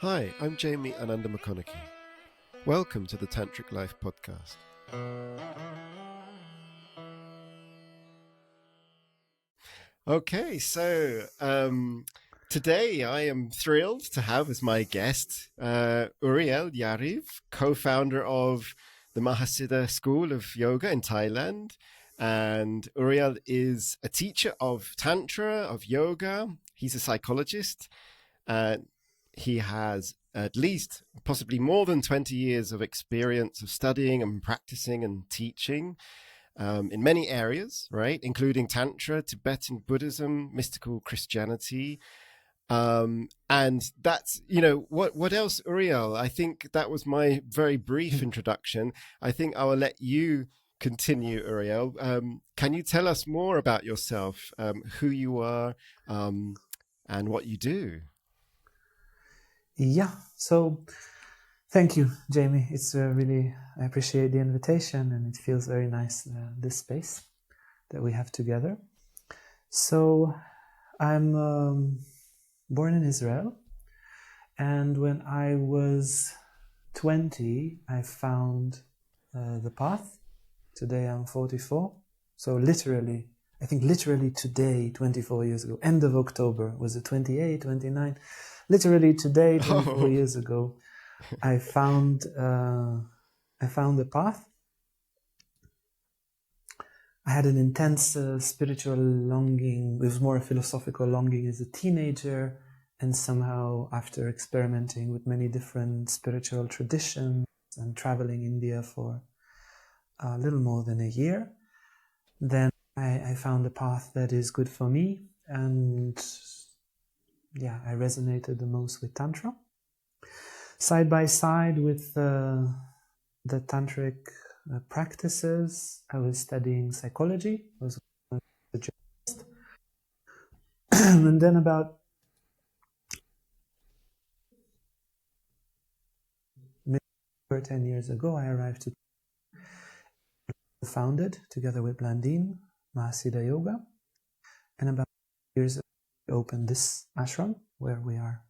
Hi, I'm Jamie Ananda. Welcome to the Tantric Life podcast. Okay, so today I am thrilled to have as my guest Uriel Yariv, co-founder of the Mahasiddha School of Yoga in Thailand. And Uriel is a teacher of Tantra, of yoga. He's a psychologist. He has at least possibly more than 20 years of experience of studying and practicing and teaching in many areas, right? Including Tantra, Tibetan Buddhism, mystical Christianity. And that's, what else, Uriel? I think that was my very brief introduction. I think I will let you continue, Uriel. Can you tell us more about yourself, who you are, and what you do? Yeah, so thank you, Jamie. It's I appreciate the invitation, and it feels very nice, this space that we have together. So I'm born in Israel, and when I was 20, I found the path. Today I'm 44, so I think literally today, 24 years ago, end of October, was it 28, 29? Literally today, 24 years ago, I found the path. I had an intense spiritual longing. It was more a philosophical longing as a teenager, and somehow after experimenting with many different spiritual traditions and traveling India for a little more than a year, then I found a path that is good for me, and yeah, I resonated the most with Tantra. Side by side with the tantric practices, I was studying psychology. I was a journalist. And then about 10 years ago, I arrived to founded, together with Blandine, Mahasiddha Yoga. And about years ago, we opened this ashram where we are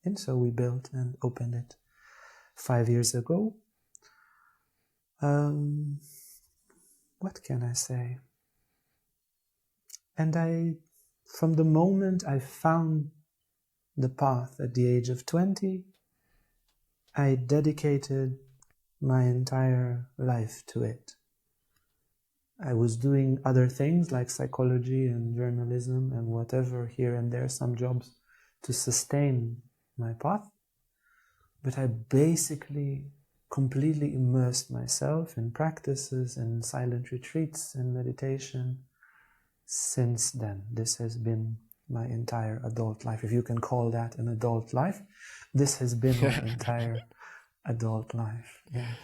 in. So we built and opened it 5 years ago. What can I say? And from the moment I found the path at the age of 20, I dedicated my entire life to it. I was doing other things like psychology and journalism and whatever here and there, some jobs to sustain my path. But I basically completely immersed myself in practices and silent retreats and meditation since then. This has been my entire adult life. If you can call that an adult life, this has been my entire adult life. Yeah.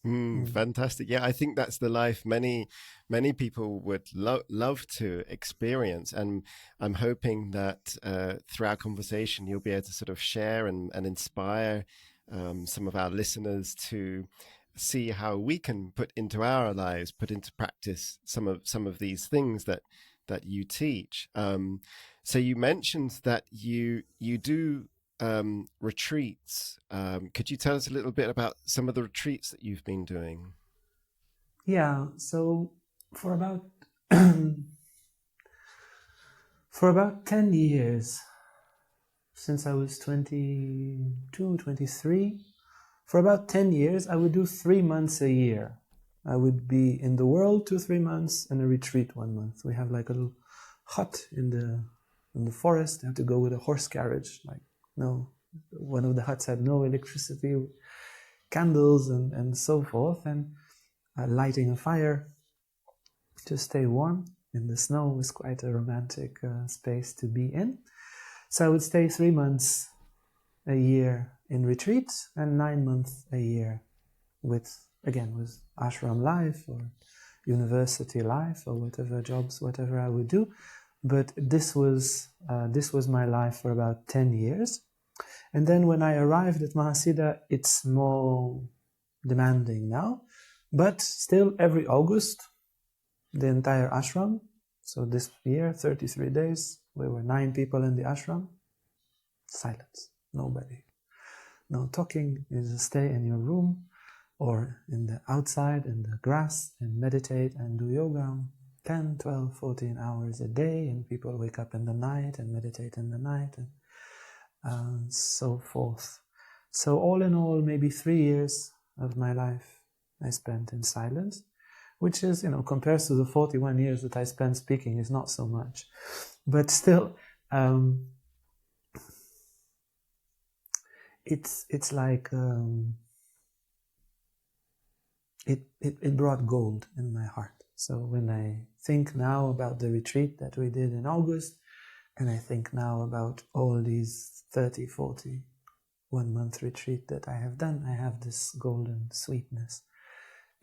Fantastic. Yeah, I think that's the life many people would love to experience. And I'm hoping that through our conversation, you'll be able to sort of share and inspire some of our listeners to see how we can put into our lives, put into practice some of these things that you teach. So you mentioned that you do retreats. Could you tell us a little bit about some of the retreats that you've been doing? Yeah, so for about 10 years, since I was 22, 23, for about 10 years, I would do 3 months a year. I would be in the world 2-3 months and a retreat 1 month. We have like a little hut in the forest. I have to go with a horse carriage. One of the huts had no electricity, candles and so forth, and lighting a fire to stay warm in the snow was quite a romantic space to be in. So I would stay 3 months a year in retreat and 9 months a year with ashram life or university life or whatever I would do. But this was my life for about 10 years. And then when I arrived at Mahasiddha, it's more demanding now. But still, every August, the entire ashram, so this year, 33 days, we were 9 people in the ashram, silence. Nobody. No talking. You just stay in your room or in the outside in the grass and meditate and do yoga 10, 12, 14 hours a day, and people wake up in the night and meditate in the night and so forth. So all in all, maybe 3 years of my life I spent in silence, which is, compared to the 41 years that I spent speaking, is not so much. But still, it's like it brought gold in my heart. So when I think now about the retreat that we did in August, and I think now about all these 30, 40 1-month retreat that I have done, I have this golden sweetness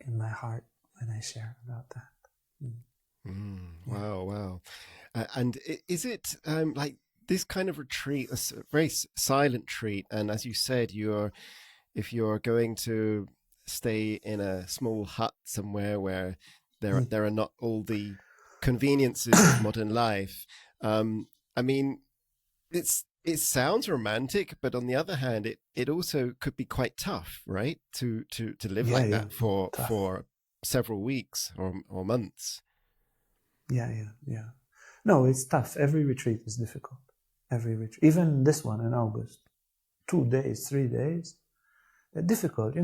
in my heart when I share about that. Wow. And is it like this kind of retreat, a very silent retreat, and as you said, if you're going to stay in a small hut somewhere where there are not all the conveniences of modern life, I mean, it sounds romantic, but on the other hand, it also could be quite tough, right? To live like that for several weeks or months. Yeah. No, it's tough. Every retreat is difficult. Every retreat, even this one in August, 2 days, 3 days, they're difficult.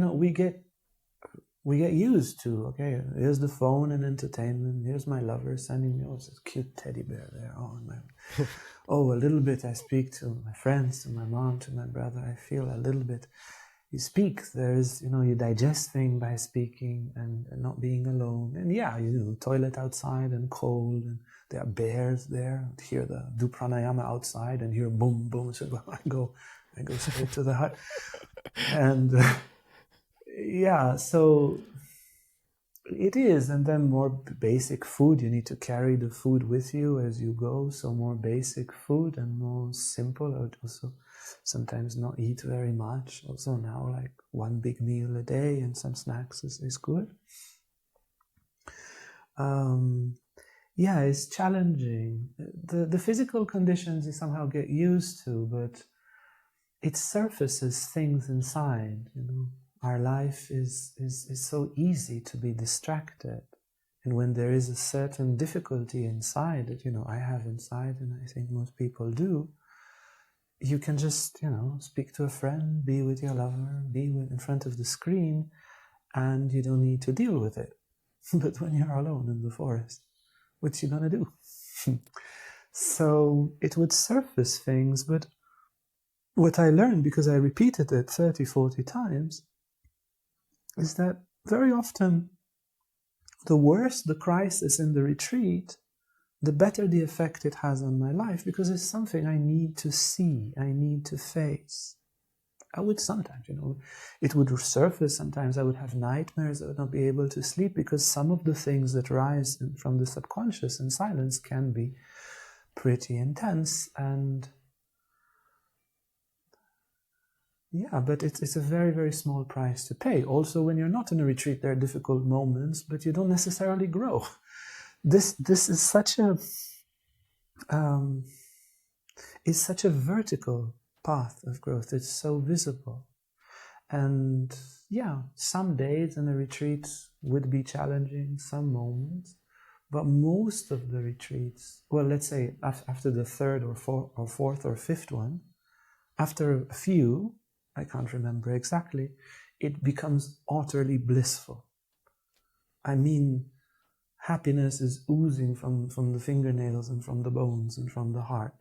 We get used to. Okay, here's the phone and entertainment. Here's my lover sending me this cute teddy bear there. A little bit. I speak to my friends, to my mom, to my brother. I feel a little bit. You speak. There's you digest things by speaking and not being alone. And toilet outside and cold, and there are bears there. Hear do pranayama outside and hear boom boom. So I go straight to the hut, and so it is. And then more basic food. You need to carry the food with you as you go. So more basic food and more simple. I would also sometimes not eat very much. Also now, like 1 big meal a day and some snacks is good. It's challenging. The physical conditions you somehow get used to, but it surfaces things inside. Our life is so easy to be distracted. And when there is a certain difficulty inside that, I have inside, and I think most people do, you can just, speak to a friend, be with your lover, in front of the screen, and you don't need to deal with it. But when you're alone in the forest, what's you gonna do? So it would surface things, but what I learned, because I repeated it 30, 40 times, is that very often the worse the crisis in the retreat, the better the effect it has on my life, because it's something I need to see, I need to face. I would sometimes, it would surface. Sometimes I would have nightmares. I would not be able to sleep, because some of the things that rise from the subconscious in silence can be pretty intense. And but it's a very, very small price to pay. Also, when you're not in a retreat, there are difficult moments, but you don't necessarily grow. This is such a vertical path of growth. It's so visible. And some days in the retreats would be challenging, some moments, but most of the retreats, well, let's say after the third or fourth or fifth one, after a few, I can't remember exactly, it becomes utterly blissful. I mean, happiness is oozing from the fingernails and from the bones and from the heart.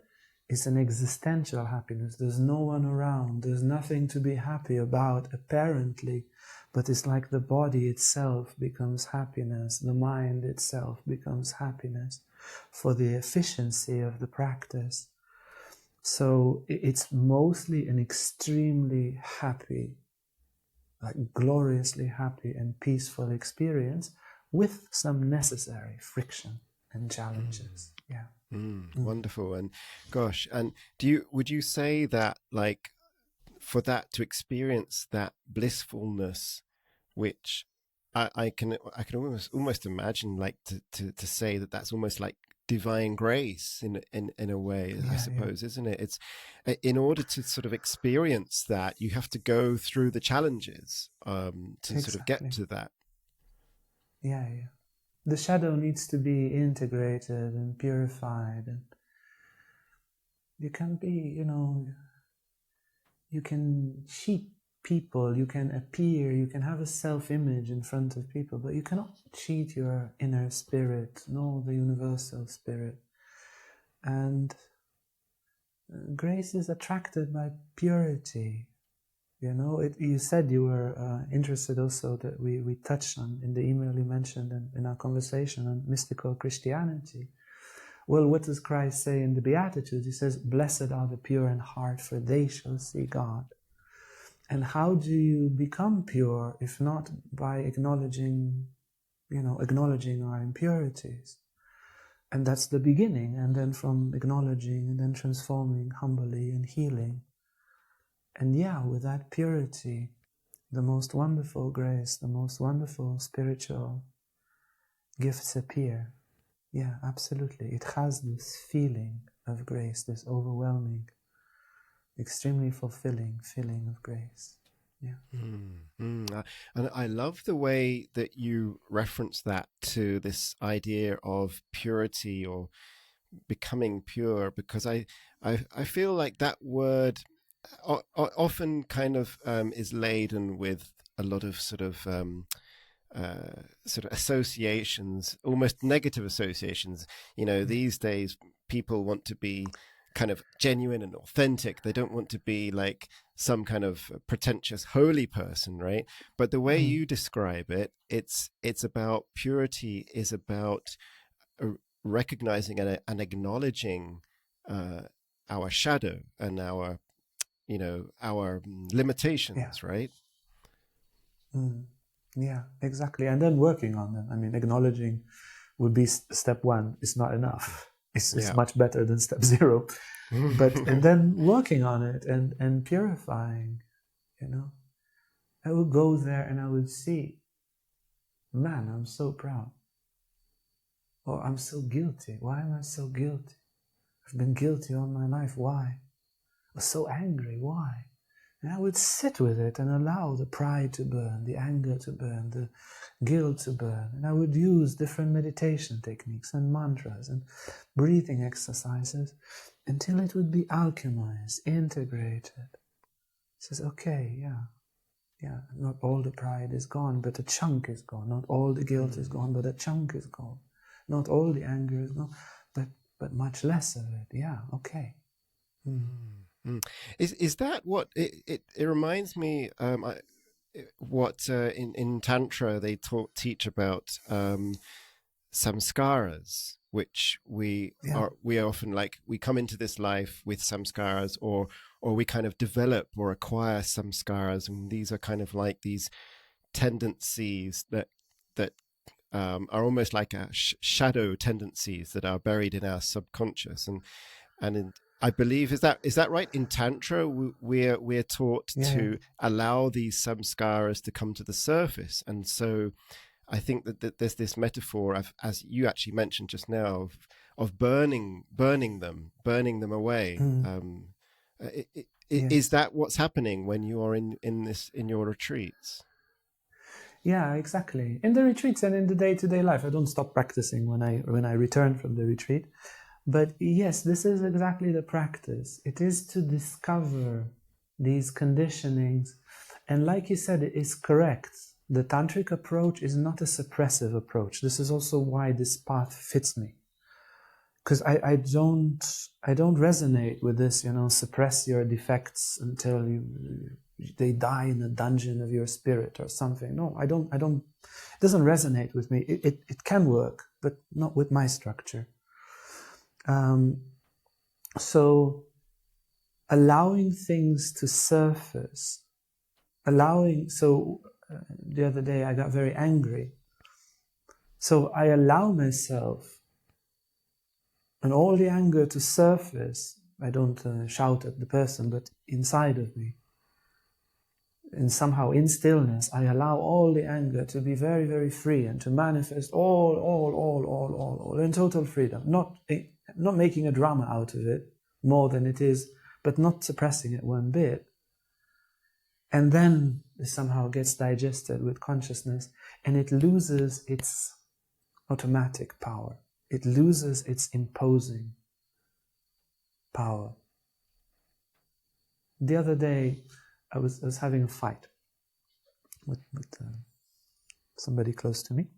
It's an existential happiness. There's no one around. There's nothing to be happy about, apparently. But it's like the body itself becomes happiness. The mind itself becomes happiness for the efficiency of the practice. So it's mostly an extremely happy, like gloriously happy and peaceful experience with some necessary friction and challenges. Wonderful. And gosh, and would you say that, like, for that to experience that blissfulness, which I can almost imagine, like, to say that that's almost like divine grace in a way, I suppose, isn't it? It's in order to sort of experience that, you have to go through the challenges to sort of get to that. Yeah. The shadow needs to be integrated and purified, and you can be, you can cheat people, you can appear, you can have a self-image in front of people, but you cannot cheat your inner spirit, no, the universal spirit. And grace is attracted by purity. You said you were interested also that we touched on in the email you mentioned in our conversation on mystical Christianity. Well, what does Christ say in the Beatitudes? He says, "Blessed are the pure in heart, for they shall see God." And how do you become pure if not by acknowledging our impurities? And that's the beginning. And then from acknowledging and then transforming humbly and healing. And with that purity, the most wonderful grace, the most wonderful spiritual gifts appear. Yeah, absolutely. It has this feeling of grace, this overwhelming, extremely fulfilling feeling of grace. Yeah. And I love the way that you reference that to this idea of purity or becoming pure, because I feel like that word often kind of is laden with a lot of sort of associations, almost negative associations. These days people want to be kind of genuine and authentic. They don't want to be like some kind of pretentious holy person, right? But the way you describe it, it's about purity, is about recognizing and acknowledging our shadow and our limitations, right? Yeah, exactly. And then working on them. I mean, acknowledging would be step one. It's not enough. It's much better than step 0. And then working on it and purifying, I would go there and I would see, man, I'm so proud. Or I'm so guilty. Why am I so guilty? I've been guilty all my life. Why? I was so angry. Why? And I would sit with it and allow the pride to burn, the anger to burn, the guilt to burn. And I would use different meditation techniques and mantras and breathing exercises until it would be alchemized, integrated. It says, okay, not all the pride is gone, but a chunk is gone. Not all the guilt is gone, but a chunk is gone. Not all the anger is gone, but much less of it. Yeah, okay. Is that what it reminds me? What in Tantra they teach about samskaras, which we often, like, we come into this life with samskaras, or we kind of develop or acquire samskaras, and these are kind of like these tendencies that are almost like a shadow tendencies that are buried in our subconscious, and I believe, is that right? In Tantra, we're taught to allow these samskaras to come to the surface, and so I think that there's this metaphor of, as you actually mentioned just now, of burning them away. Is that what's happening when you are in your retreats? Yeah, exactly. In the retreats and in the day-to-day life, I don't stop practicing when I return from the retreat. But yes, this is exactly the practice. It is to discover these conditionings. And like you said, it is correct. The tantric approach is not a suppressive approach. This is also why this path fits me. Because I don't resonate with this, suppress your defects until they die in a dungeon of your spirit or something. No, I don't. It doesn't resonate with me. It can work, but not with my structure. So allowing things to surface, the other day I got very angry. So I allow myself and all the anger to surface. I don't shout at the person, but inside of me. and somehow in stillness, I allow all the anger to be very, very free and to manifest all in total freedom. Not making a drama out of it more than it is, but not suppressing it one bit. And then it somehow gets digested with consciousness, and it loses its automatic power. It loses its imposing power. The other day, I was having a fight with somebody close to me,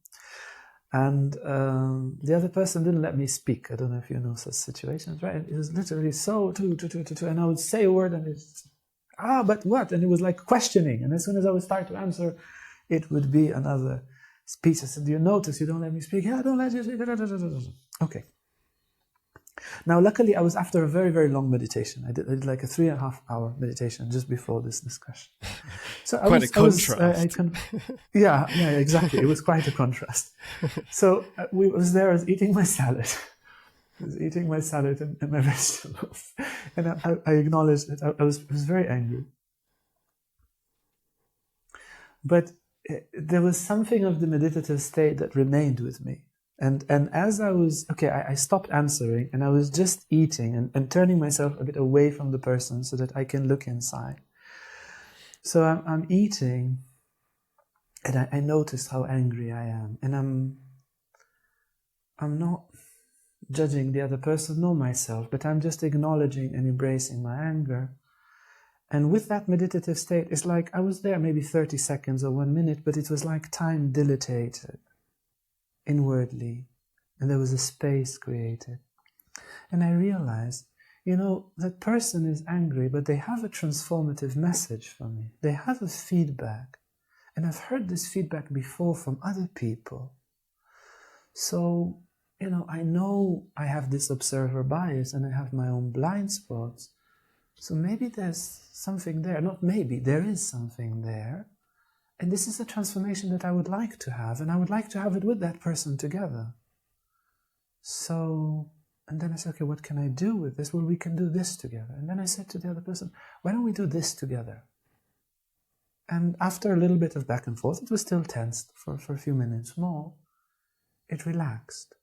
and the other person didn't let me speak. I don't know if you know such situations, right? It was literally so and I would say a word, and it's but what? And it was like questioning. And as soon as I would start to answer, it would be another speech. I said, "Do you notice you don't let me speak?" "Yeah, I don't let you speak." Okay. Now, luckily, I was after a very, very long meditation. I did like a 3.5 hour meditation just before this discussion. So quite a contrast. Yeah, exactly. It was quite a contrast. So I was there. I was eating my salad. And my vegetables, and I acknowledged that I was very angry. But there was something of the meditative state that remained with me. And as I was, I stopped answering, and I was just eating and turning myself a bit away from the person so that I can look inside. So I'm eating, and I noticed how angry I am. And I'm not judging the other person nor myself, but I'm just acknowledging and embracing my anger. And with that meditative state, it's like I was there maybe 30 seconds or 1 minute, but it was like time dilated inwardly, and there was a space created. And I realized, that person is angry, but they have a transformative message for me. They have a feedback. And I've heard this feedback before from other people. So, I know I have this observer bias and I have my own blind spots. So maybe there's something there. Not maybe, there is something there. And this is a transformation that I would like to have, and I would like to have it with that person together. So, and then I said, okay, what can I do with this? Well, we can do this together. And then I said to the other person, why don't we do this together? And after a little bit of back and forth, it was still tensed for a few minutes more, it relaxed.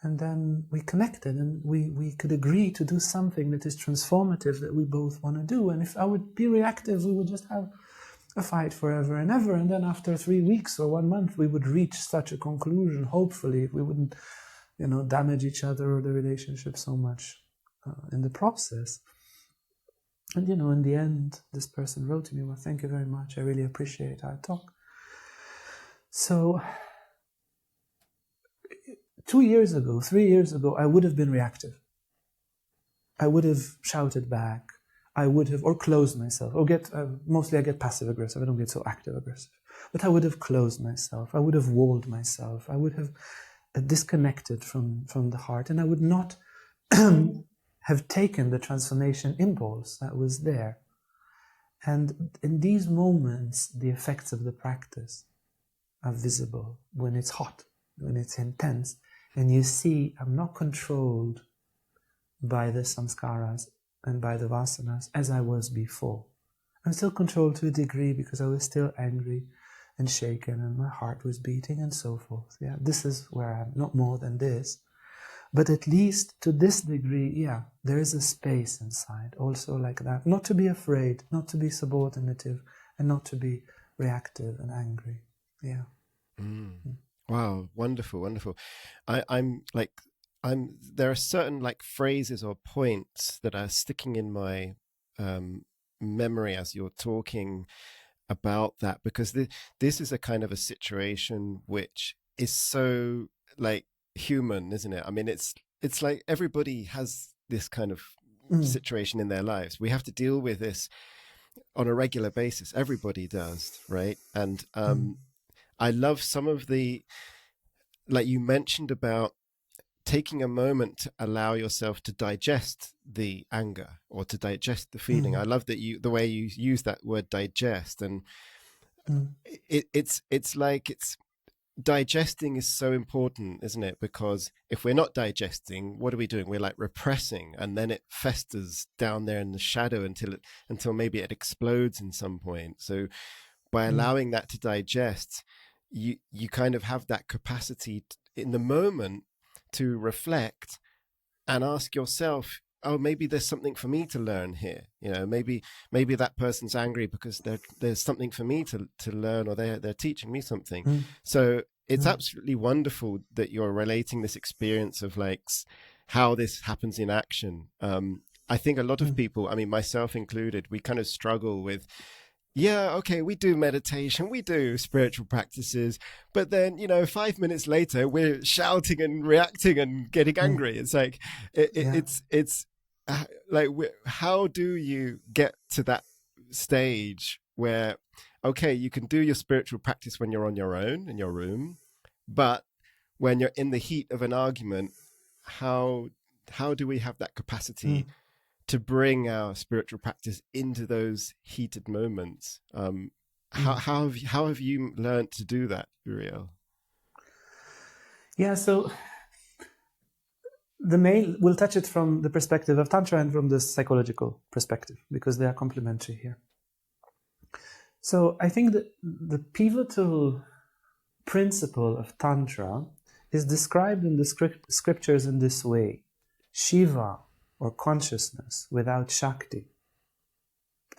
And then we connected, and we could agree to do something that is transformative that we both want to do. And if I would be reactive, we would just have a fight forever and ever. And then after 3 weeks or 1 month, we would reach such a conclusion. Hopefully, we wouldn't, damage each other or the relationship so much in the process. And, in the end, this person wrote to me, well, thank you very much. I really appreciate our talk. So 2 years ago, 3 years ago, I would have been reactive. I would have shouted back. I would have, or closed myself, or mostly I get passive aggressive. I don't get so active aggressive. But I would have closed myself. I would have walled myself. I would have disconnected from the heart, and I would not have taken the transformation impulse that was there. And in these moments, the effects of the practice are visible when it's hot, when it's intense, and you see I'm not controlled by the samskaras and by the vasanas as I was before. I'm still controlled to a degree because I was still angry and shaken and my heart was beating and so forth. Yeah, this is where I'm, not more than this. But at least to this degree, there is a space inside, also like that. Not to be afraid, not to be subordinative, and not to be reactive and angry. Yeah. Wow, wonderful, wonderful. There are certain phrases or points that are sticking in my memory as you're talking about that, because this is a kind of a situation which is so human, isn't it? I mean, it's like everybody has this kind of situation in their lives. We have to deal with this on a regular basis. Everybody does, right? And I love some of the, you mentioned about taking a moment to allow yourself to digest the anger or to digest the feeling. I love that the way you use that word digest, and it's digesting is so important, isn't it? Because if we're not digesting, what are we doing? We're like repressing, and then it festers down there in the shadow until maybe it explodes in some point. So by allowing that to digest, you kind of have that capacity in the moment to reflect and ask yourself, oh, maybe there's something for me to learn here. Maybe that person's angry because there's something for me to learn, or they're teaching me something. So it's absolutely wonderful that you're relating this experience of like how this happens in action. I think a lot of people, I mean, myself included, we kind of struggle with, yeah, okay, we do meditation, we do spiritual practices, but then, 5 minutes later, we're shouting and reacting and getting angry. It's like, it's like, how do you get to that stage where, okay, you can do your spiritual practice when you're on your own in your room, but when you're in the heat of an argument, how do we have that capacity to bring our spiritual practice into those heated moments? How have you learned to do that, Uriel? Yeah, so we'll touch it from the perspective of Tantra and from the psychological perspective, because they are complementary here. So I think that the pivotal principle of Tantra is described in the scriptures in this way: Shiva, or consciousness, without Shakti,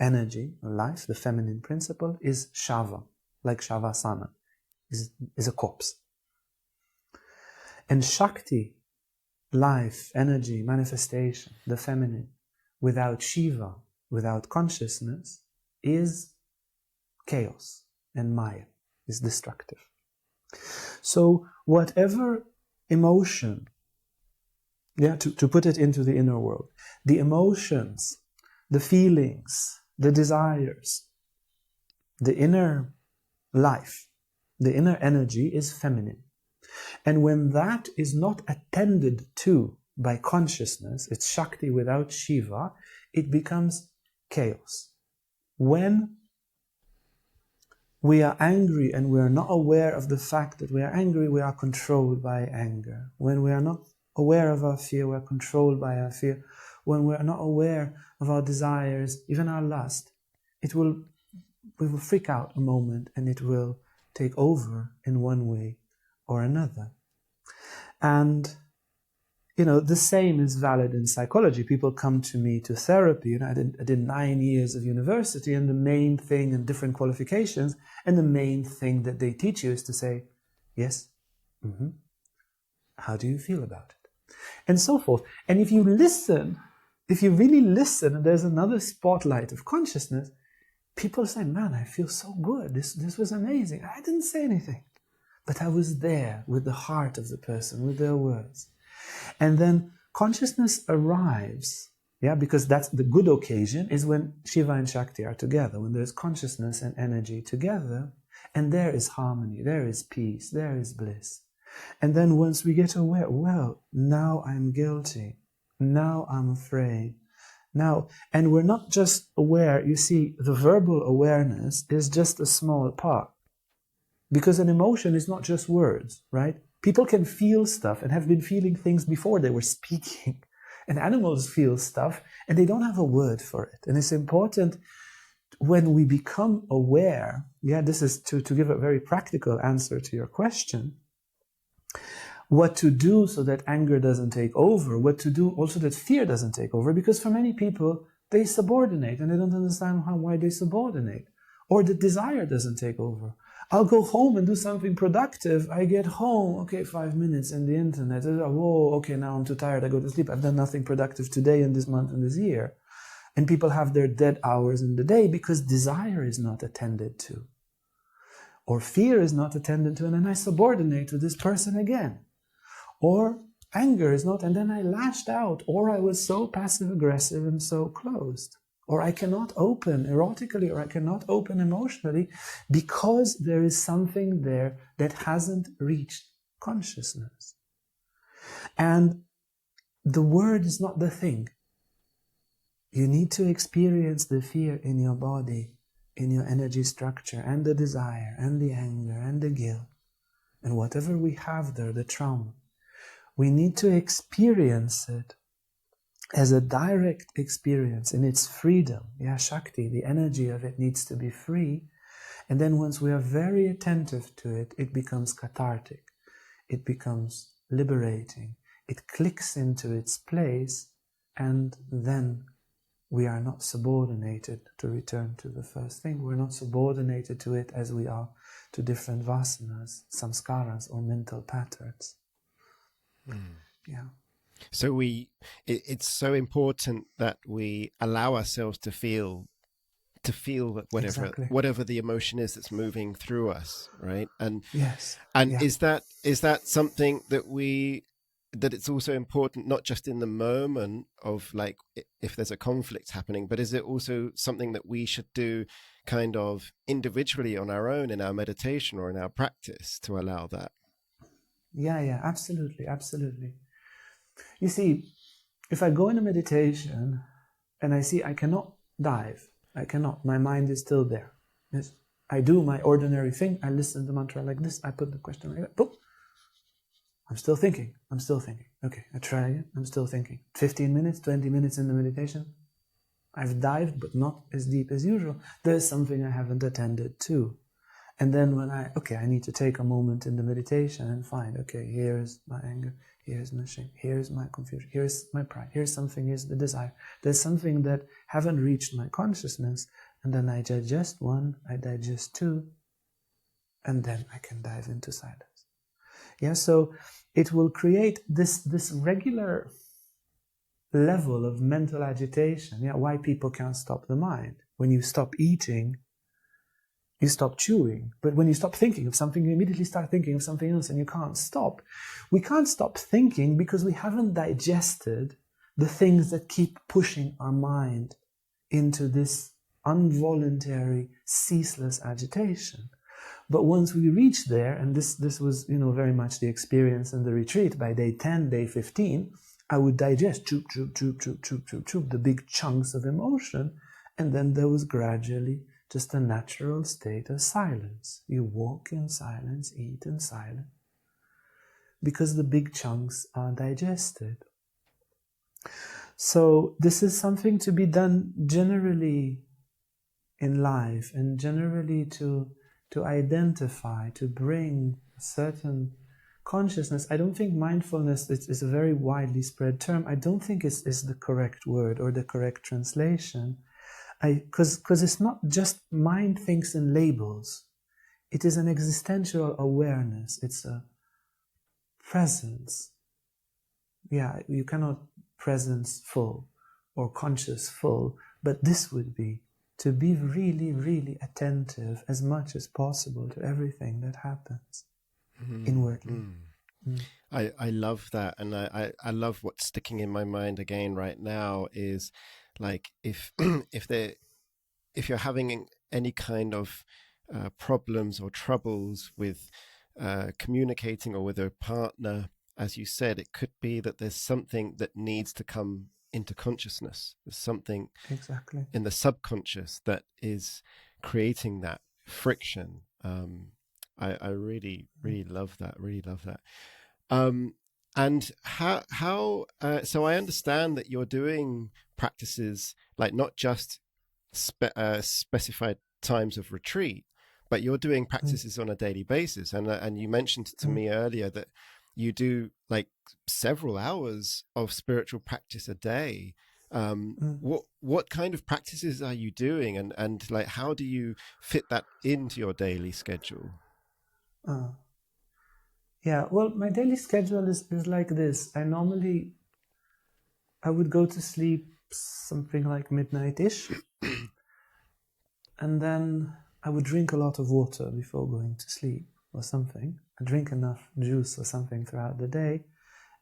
energy or life, the feminine principle, is Shava, like Shavasana, is a corpse. And Shakti, life, energy, manifestation, the feminine, without Shiva, without consciousness, is chaos and Maya, is destructive. So whatever emotion, to put it into the inner world, the emotions, the feelings, the desires, the inner life, the inner energy is feminine. And when that is not attended to by consciousness, it's Shakti without Shiva, it becomes chaos. When we are angry and we are not aware of the fact that we are angry, we are controlled by anger. When we are not aware of our fear, we are controlled by our fear. When we are not aware of our desires, even our lust, we will freak out a moment and it will take over in one way or another. And the same is valid in psychology. People come to me to therapy. I did 9 years of university, and the main thing, and different qualifications, and the main thing that they teach you is to say, yes, how do you feel about it? And so forth. And if you really listen, and there's another spotlight of consciousness, people say, man, I feel so good. This was amazing. I didn't say anything, but I was there with the heart of the person, with their words. And then consciousness arrives, because that's the good occasion, is when Shiva and Shakti are together, when there's consciousness and energy together, and there is harmony, there is peace, there is bliss. And then once we get aware, well, now I'm guilty, now I'm afraid, and we're not just aware, you see, the verbal awareness is just a small part. Because an emotion is not just words, right? People can feel stuff and have been feeling things before they were speaking. And animals feel stuff and they don't have a word for it. And it's important when we become aware, this is to give a very practical answer to your question, what to do so that anger doesn't take over, what to do also that fear doesn't take over, because for many people, they subordinate and they don't understand why they subordinate, or the desire doesn't take over. I'll go home and do something productive. I get home, okay, 5 minutes in the internet. Whoa, okay, now I'm too tired. I go to sleep. I've done nothing productive today and this month and this year. And people have their dead hours in the day because desire is not attended to. Or fear is not attended to, and then I subordinate to this person again. Or anger is not, and then I lashed out. Or I was so passive-aggressive and so closed. Or I cannot open erotically, or I cannot open emotionally, because there is something there that hasn't reached consciousness. And the word is not the thing. You need to experience the fear in your body, in your energy structure, and the desire, and the anger, and the guilt. And whatever we have there, the trauma, we need to experience it as a direct experience in its freedom. Yeah, Shakti, the energy of it needs to be free. And then once we are very attentive to it, it becomes cathartic. It becomes liberating. It clicks into its place, and then we are not subordinated, to return to the first thing. We're not subordinated to it as we are to different vasanas, samskaras, or mental patterns. Yeah. So it's so important that we allow ourselves to feel whatever the emotion is that's moving through us, right? And yes, is that something that it's also important, not just in the moment of like if there's a conflict happening, but is it also something that we should do kind of individually on our own in our meditation or in our practice to allow that? Yeah, absolutely. You see, if I go in a meditation and I see I cannot dive, my mind is still there. Yes, I do my ordinary thing, I listen to the mantra like this, I put the question like that, boop. I'm still thinking. Okay, I try again, I'm still thinking. 15 minutes, 20 minutes in the meditation, I've dived, but not as deep as usual. There's something I haven't attended to. And then when I need to take a moment in the meditation and find, okay, here's my anger, here's my shame, here's my confusion, here's my pride, here's the desire. There's something that haven't reached my consciousness, and then I digest one, I digest two, and then I can dive into silence. Yeah, so it will create this regular level of mental agitation. Yeah, why people can't stop the mind. When you stop eating, you stop chewing. But when you stop thinking of something, you immediately start thinking of something else, and you can't stop. We can't stop thinking because we haven't digested the things that keep pushing our mind into this involuntary, ceaseless agitation. But once we reach there, and this was very much the experience in the retreat, by day 10, day 15, I would digest choop, the big chunks of emotion, and then there was gradually just a natural state of silence. You walk in silence, eat in silence, because the big chunks are digested. So this is something to be done generally in life, and generally to identify, to bring a certain consciousness. I don't think mindfulness is a very widely spread term. I don't think is the correct word or the correct translation. Because it's not just mind thinks in labels. It is an existential awareness. It's a presence. Yeah, you cannot presence full or conscious full, but this would be to be really, really attentive as much as possible to everything that happens inwardly. I love that, and I love what's sticking in my mind again right now is like if you're having any kind of problems or troubles with communicating or with a partner, as you said, it could be that there's something that needs to come into consciousness. There's something exactly in the subconscious that is creating that friction. I really love that. And how so I understand that you're doing practices like not just specified times of retreat, but you're doing practices on a daily basis. And you mentioned to me earlier that you do like several hours of spiritual practice a day. What kind of practices are you doing, and like how do you fit that into your daily schedule? Yeah, well, my daily schedule is like this. I would go to sleep something like midnight-ish, and then I would drink a lot of water before going to sleep or something. I drink enough juice or something throughout the day,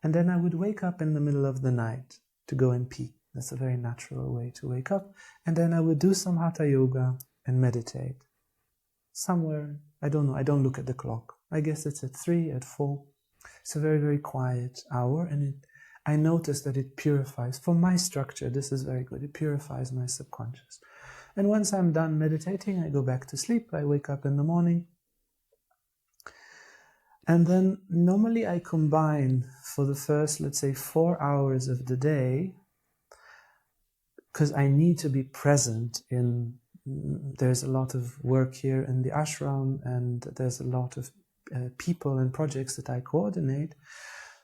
and then I would wake up in the middle of the night to go and pee. That's a very natural way to wake up. And then I would do some Hatha Yoga and meditate. Somewhere, I don't know, I don't look at the clock. I guess it's at 3, at 4. It's a very, very quiet hour, and I notice that it purifies. For my structure, this is very good. It purifies my subconscious. And once I'm done meditating, I go back to sleep. I wake up in the morning. And then normally I combine for the first, let's say, 4 hours of the day, because I need to be present in, there's a lot of work here in the ashram, and there's a lot of people and projects that I coordinate.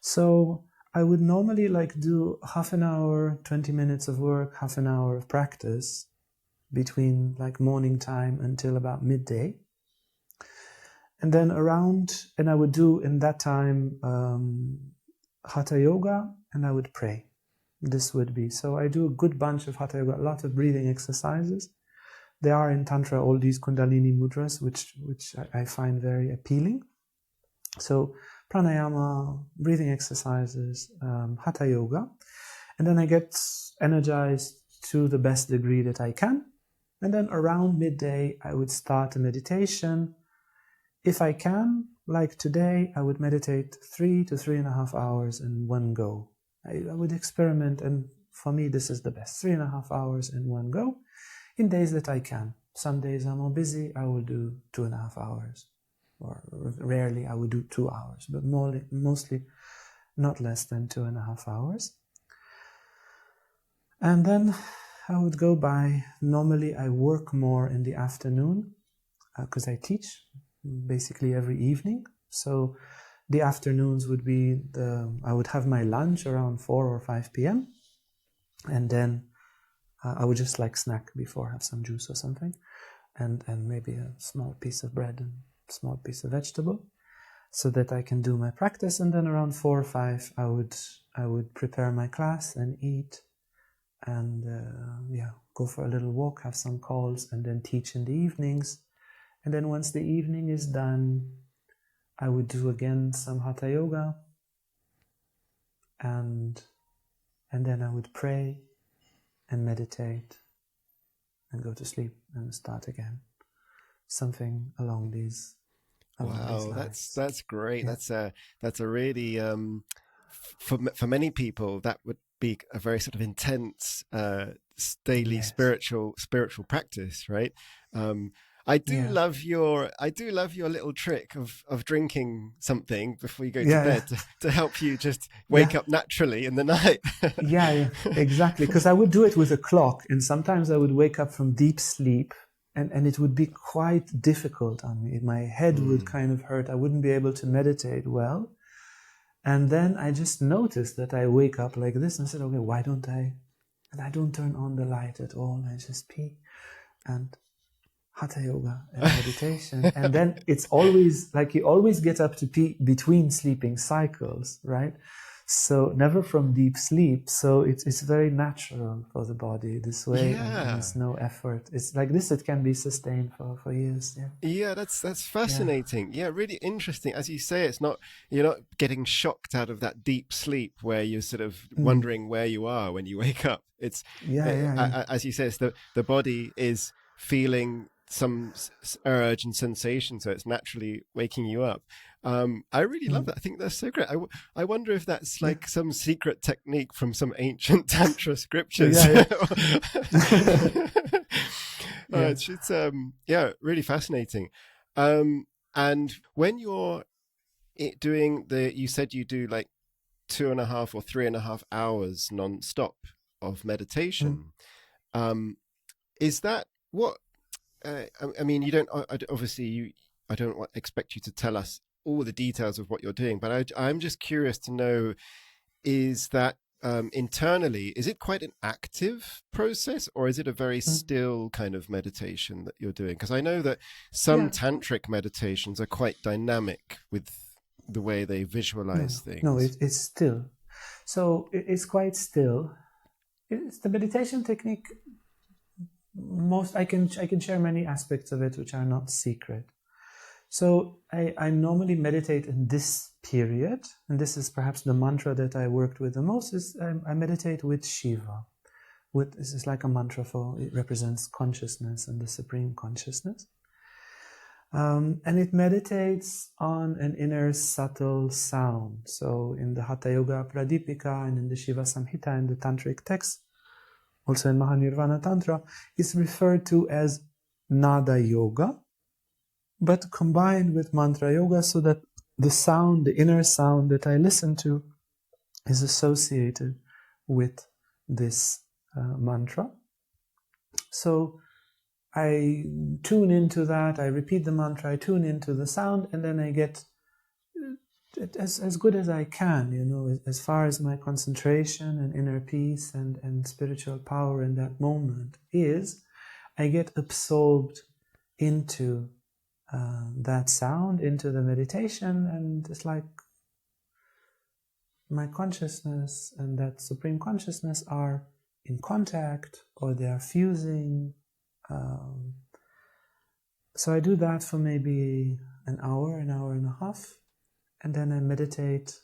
So I would normally like do half an hour, 20 minutes of work, half an hour of practice between like morning time until about midday. And then and I would do in that time Hatha Yoga, and I would pray. This would be, so I do a good bunch of Hatha Yoga, a lot of breathing exercises. There are in Tantra all these Kundalini mudras, which I find very appealing. So pranayama, breathing exercises, Hatha Yoga. And then I get energized to the best degree that I can. And then around midday, I would start a meditation. If I can, like today, I would meditate 3 to 3.5 hours in one go. I would experiment, and for me, this is the best. 3.5 hours in one go, in days that I can. Some days I'm more busy, I will do 2.5 hours. Or rarely I would do 2 hours, but mostly not less than 2.5 hours. And then I would go by, normally I work more in the afternoon, because I teach basically every evening. So the afternoons would be I would have my lunch around 4 or 5 p.m. And then I would just like snack before, have some juice or something, and maybe a small piece of bread and a small piece of vegetable, so that I can do my practice. And then around 4 or 5, I would prepare my class and eat, and go for a little walk, have some calls, and then teach in the evenings. And then once the evening is done, I would do again some Hatha Yoga, and then I would pray and meditate and go to sleep and start again. Something along these lines. That's great. Yeah. That's a really for many people that would be a very sort of intense daily spiritual practice, right? I do love your little trick of drinking something before you go to bed to help you just wake up naturally in the night. yeah, exactly. Because I would do it with a clock, and sometimes I would wake up from deep sleep, and it would be quite difficult on me. My head would kind of hurt. I wouldn't be able to meditate well. And then I just noticed that I wake up like this, and I said, okay, why don't I? And I don't turn on the light at all. I just pee and Hatha Yoga and meditation. And then it's always like you always get up to pee between sleeping cycles, right? So never from deep sleep. So it's very natural for the body this way, and it's no effort. It's like this, it can be sustained for years. Yeah, that's fascinating. Yeah, really interesting. As you say, you're not getting shocked out of that deep sleep where you're sort of wondering where you are when you wake up. It's as you say, it's the body is feeling some urge and sensation, so it's naturally waking you up. I really love that. I think that's so great. I wonder if that's like some secret technique from some ancient Tantra scriptures. It's really fascinating. And when you're doing you said you do like 2.5 or 3.5 hours non-stop of meditation. Is that what? I mean, you don't obviously. I don't expect you to tell us all the details of what you're doing, but I'm just curious to know: is that internally, is it quite an active process, or is it a very still kind of meditation that you're doing? Because I know that some tantric meditations are quite dynamic with the way they visualize things. No, it's still. So it's quite still. It's the meditation technique. I can share many aspects of it which are not secret. So I normally meditate in this period, and this is perhaps the mantra that I worked with the most. Is I meditate with Shiva. This is like a mantra it represents consciousness and the supreme consciousness. And it meditates on an inner subtle sound. So in the Hatha Yoga Pradipika and in the Shiva Samhita and the Tantric text, also in Mahanirvana Tantra, is referred to as Nada Yoga, but combined with Mantra Yoga, so that the sound, the inner sound that I listen to is associated with this mantra. So I tune into that, I repeat the mantra, I tune into the sound, and then I get as good as I can, you know, as far as my concentration and inner peace and spiritual power in that moment is, I get absorbed into that sound, into the meditation, and it's like my consciousness and that supreme consciousness are in contact, or they are fusing. So I do that for maybe an hour and a half, and then I meditate.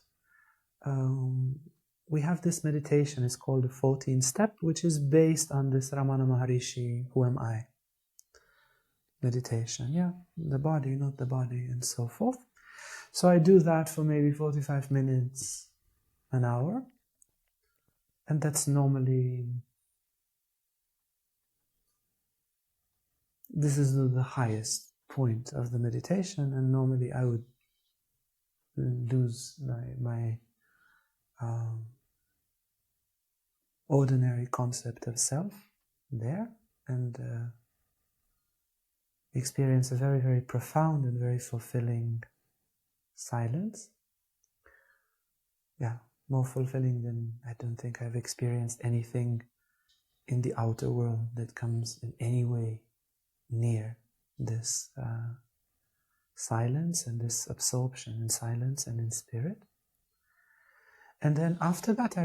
We have this meditation, it's called the 14th step, which is based on this Ramana Maharishi, who am I? Meditation, yeah, the body, not the body, and so forth. So I do that for maybe 45 minutes, an hour, and that's normally, this is the highest point of the meditation, and normally I would lose my ordinary concept of self there, and experience a very, very profound and very fulfilling silence. Yeah, more fulfilling than I don't think I've experienced anything in the outer world that comes in any way near this silence and this absorption in silence and in spirit. And then after that I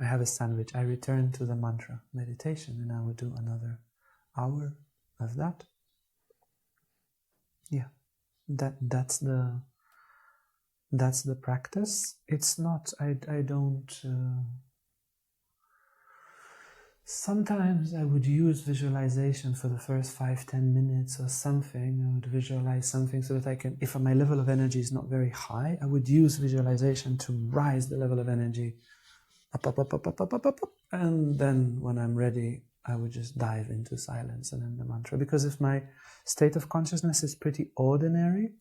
have a sandwich, I return to the mantra meditation, and I will do another hour of that. Yeah, that's the practice. It's not, I don't, sometimes I would use visualization for the first 5-10 minutes or something. I would visualize something so that I can, if my level of energy is not very high, I would use visualization to rise the level of energy up. And then when I'm ready, I would just dive into silence and then the mantra. Because if my state of consciousness is pretty ordinary,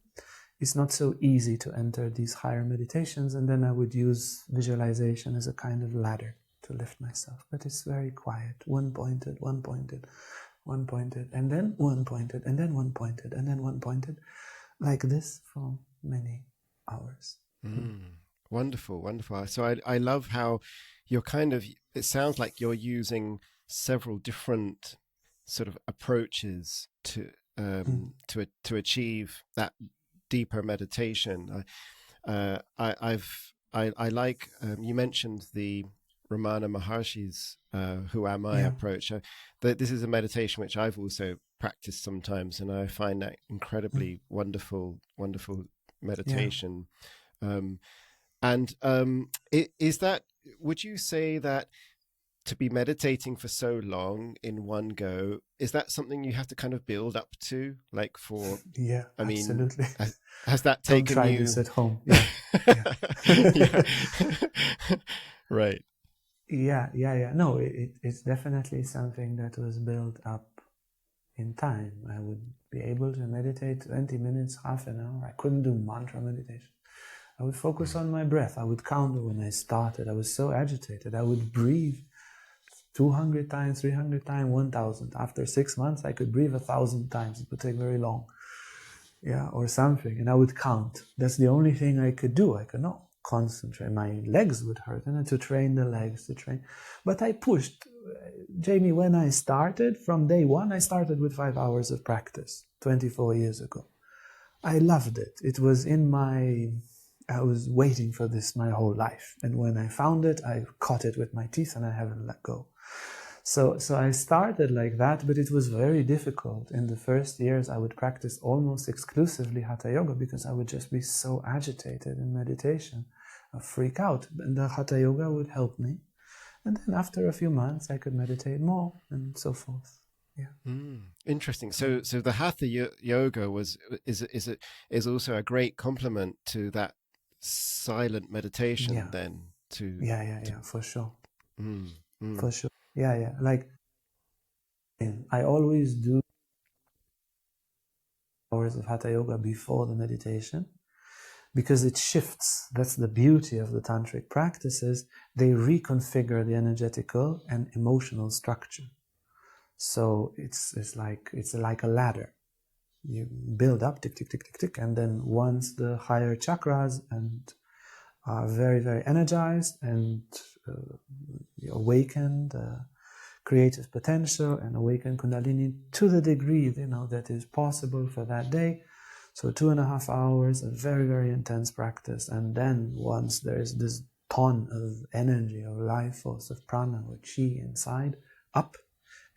it's not so easy to enter these higher meditations, and then I would use visualization as a kind of ladder to lift myself. But it's very quiet, one-pointed, and then one-pointed, and then one-pointed, and then one-pointed, like this for many hours. Wonderful, wonderful. So I love how you're it sounds like you're using several different sort of approaches to achieve that deeper meditation. I like, you mentioned the Ramana Maharshi's Who Am I approach. This is a meditation which I've also practiced sometimes, and I find that incredibly wonderful meditation. Is that, would you say that to be meditating for so long in one go, is that something you have to kind of build up to, like for, yeah, I mean, absolutely. has that taken Don't try you this at home. Yeah. Yeah. Right. Yeah. No, it's definitely something that was built up in time. I would be able to meditate 20 minutes, half an hour. I couldn't do mantra meditation. I would focus on my breath. I would count when I started. I was so agitated. I would breathe 200 times, 300 times, 1,000. After 6 months, I could breathe 1,000 times. It would take very long. Yeah, or something. And I would count. That's the only thing I could do. I could not concentrate. My legs would hurt. And to train the legs, But I pushed. Jamie, when I started, from day one, I started with 5 hours of practice 24 years ago. I loved it. It was I was waiting for this my whole life. And when I found it, I caught it with my teeth and I haven't let go. So I started like that, but it was very difficult. In the first years, I would practice almost exclusively Hatha Yoga because I would just be so agitated in meditation. I'd freak out. And the Hatha Yoga would help me. And then after a few months, I could meditate more and so forth. Yeah. Interesting. So the Hatha Yoga is also a great complement to that silent meditation. Then Yeah, for sure. For sure. Yeah. Like I always do hours of Hatha Yoga before the meditation, because it shifts. That's the beauty of the tantric practices. They reconfigure the energetical and emotional structure. So it's like a ladder. You build up, tick, tick, tick, tick, tick, and then once the higher chakras and are very, very energized and awakened creative potential and awaken Kundalini to the degree that is possible for that day. So 2.5 hours of very, very intense practice, and then once there is this ton of energy, of life force, of prana or chi inside, up,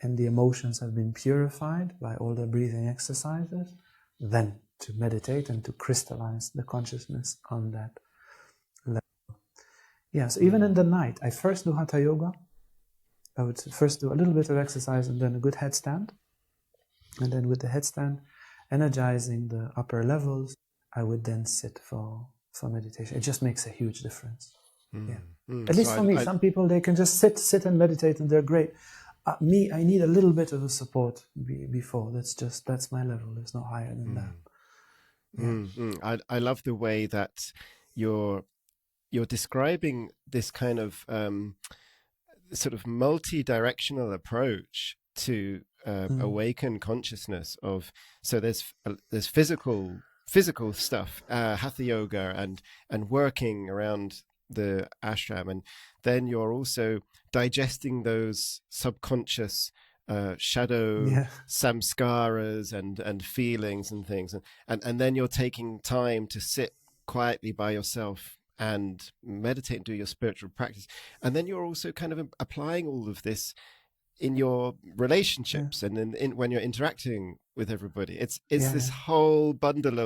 and the emotions have been purified by all the breathing exercises, then to meditate and to crystallize the consciousness on that level. Yeah, so even in the night, I first do Hatha Yoga. I would first do a little bit of exercise and then a good headstand. And then with the headstand, energizing the upper levels, I would then sit for meditation. It just makes a huge difference. At least for me. Some people, they can just sit and meditate and they're great. Me, I need a little bit of a support before. That's my level. It's not higher than that. I love the way that you're describing this kind of sort of multi-directional approach to awaken consciousness of. So there's physical stuff, Hatha Yoga, and working around the ashram, and then you're also digesting those subconscious shadow samskaras and feelings and things, and then you're taking time to sit quietly by yourself and meditate and do your spiritual practice, and then you're also kind of applying all of this in your relationships and in when you're interacting with everybody. It's this whole bundle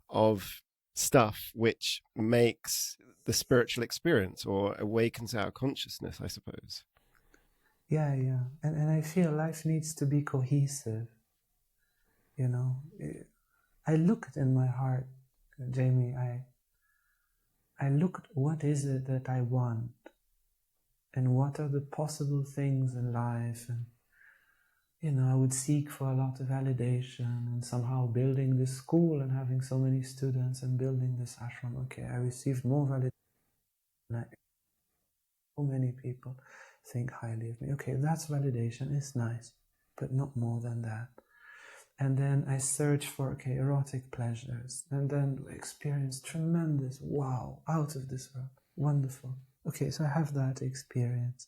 of stuff which makes the spiritual experience or awakens our consciousness, I suppose. And I feel life needs to be cohesive. I looked in my heart, Jamie, I looked, what is it that I want, and what are the possible things in life, and I would seek for a lot of validation, and somehow building this school and having so many students and building this ashram. Okay, I received more validation. So many people think highly of me. Okay, that's validation. It's nice, but not more than that. And then I search for erotic pleasures, and then experience tremendous, wow, out of this world, wonderful. Okay, so I have that experience.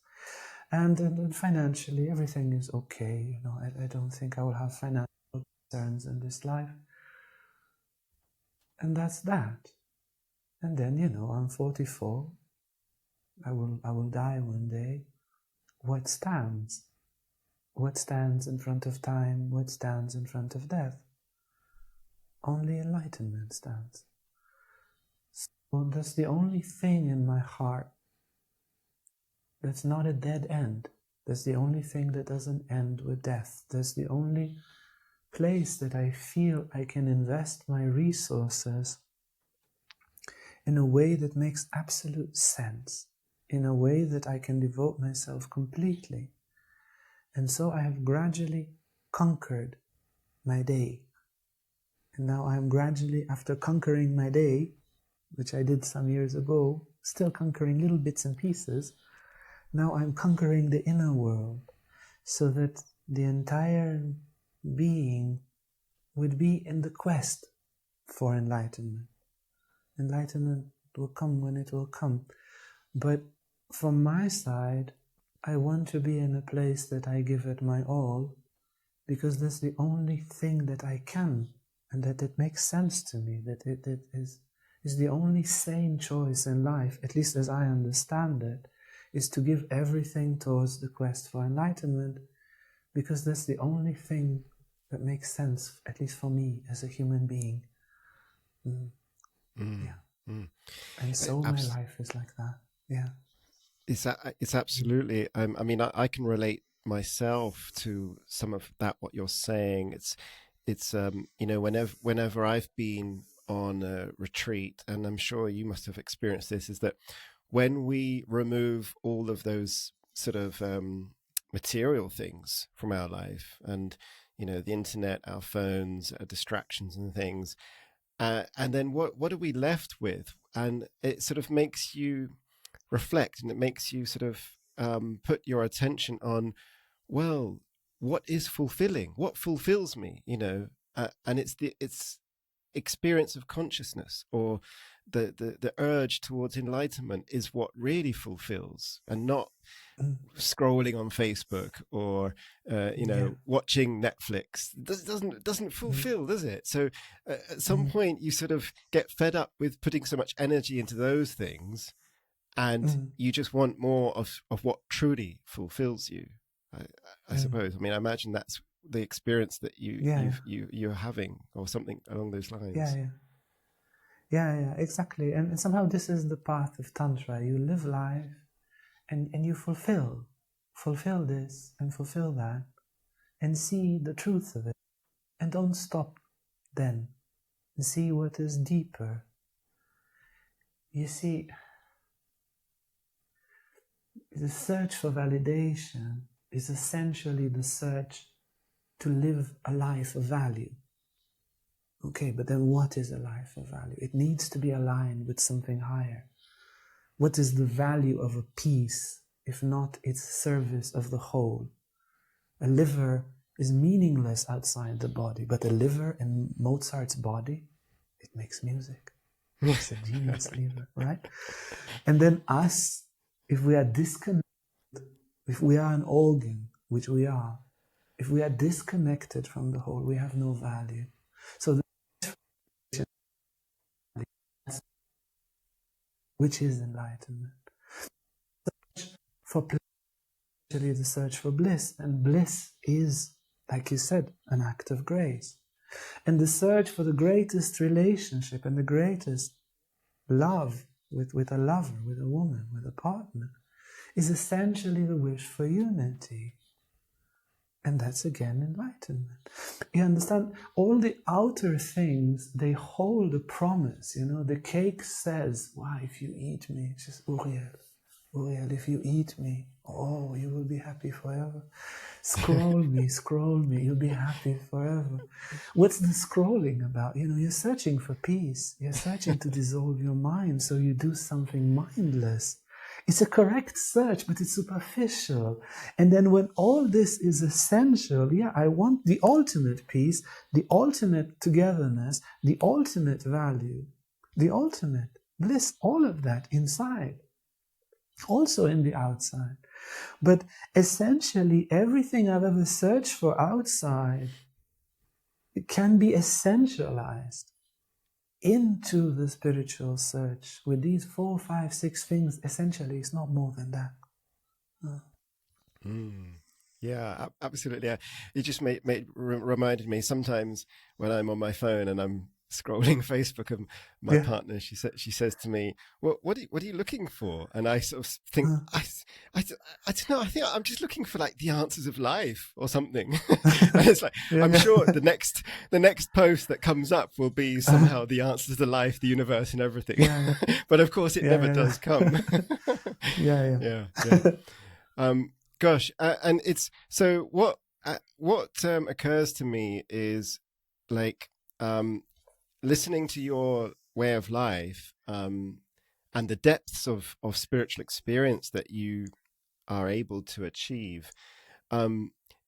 And then financially, everything is okay. I don't think I will have financial concerns in this life. And that's that. And then, I'm 44. I will die one day. What stands? What stands in front of time? What stands in front of death? Only enlightenment stands. So that's the only thing in my heart that's not a dead end. That's the only thing that doesn't end with death. That's the only place that I feel I can invest my resources in a way that makes absolute sense, in a way that I can devote myself completely. And so I have gradually conquered my day. And now I am gradually, after conquering my day, which I did some years ago, still conquering little bits and pieces, now I'm conquering the inner world, so that the entire being would be in the quest for enlightenment. Enlightenment will come when it will come. But from my side, I want to be in a place that I give it my all, because that's the only thing that I can, and that it makes sense to me, that it is the only sane choice in life, at least as I understand it, is to give everything towards the quest for enlightenment, because that's the only thing that makes sense, at least for me as a human being. And so my life is like that. It's absolutely. I mean, I can relate myself to some of that. What you're saying, it's whenever I've been on a retreat, and I'm sure you must have experienced this, is that when we remove all of those sort of material things from our life, and the internet, our phones, our distractions and things, And then what are we left with? And it sort of makes you reflect, and it makes you sort of put your attention on, well, what is fulfilling? What fulfills me? And it's experience of consciousness, or the urge towards enlightenment is what really fulfills, and not scrolling on Facebook or watching Netflix. Doesn't fulfill, does it? So at some point you sort of get fed up with putting so much energy into those things, and you just want more of what truly fulfills you. I suppose. I mean, I imagine that's the experience that you're having, or something along those lines. Yeah, exactly. And somehow this is the path of Tantra. You live life and you fulfill this and fulfill that, and see the truth of it. And don't stop then. And see what is deeper. You see, the search for validation is essentially the search to live a life of value. Okay, but then what is a life of value? It needs to be aligned with something higher. What is the value of a piece, if not its service of the whole? A liver is meaningless outside the body, but a liver in Mozart's body, it makes music. It's a genius liver, right? And then us, if we are disconnected, if we are an organ, which we are, if we are disconnected from the whole, we have no value. So which is enlightenment? For pleasure, the search for bliss. And bliss is, like you said, an act of grace. And the search for the greatest relationship and the greatest love with a lover, with a woman, with a partner, is essentially the wish for unity. And that's again enlightenment. You understand? All the outer things, they hold a promise. The cake says, wow, if you eat me, it's just Uriel, if you eat me, oh, you will be happy forever. Scroll me, you'll be happy forever. What's the scrolling about? You're searching for peace. You're searching to dissolve your mind, so you do something mindless. It's a correct search, but it's superficial. And then when all this is essential, I want the ultimate peace, the ultimate togetherness, the ultimate value, the ultimate bliss, all of that inside. Also in the outside. But essentially everything I've ever searched for outside, it can be essentialized into the spiritual search with these 4, 5, 6 things. Essentially, it's not more than that. Yeah, absolutely. It just reminded me sometimes when I'm on my phone and I'm scrolling Facebook, and my partner, she says to me, what are you looking for? And I sort of think, I don't know, I think I'm just looking for like the answers of life or something. And it's like, I'm sure the next post that comes up will be somehow the answers to life, the universe, and everything. But of course it never does come. Yeah. Gosh, and it's so what occurs to me is like listening to your way of life, and the depths of spiritual experience that you are able to achieve.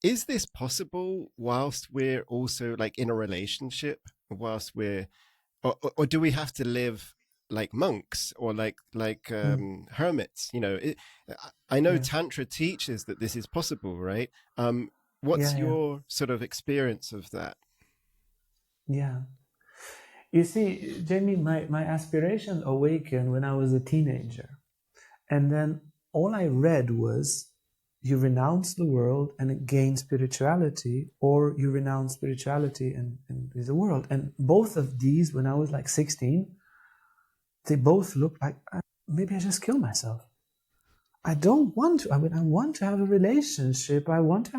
Is this possible whilst we're also like in a relationship, whilst we're, or do we have to live like monks or like hermits? I know Tantra teaches that this is possible, right? What's your sort of experience of that? You see, Jamie, my aspiration awakened when I was a teenager. And then all I read was, you renounce the world and gain spirituality, or you renounce spirituality and there's a world. And both of these, when I was like 16, they both looked like, maybe I just kill myself. I don't want to. I want to have a relationship. I want to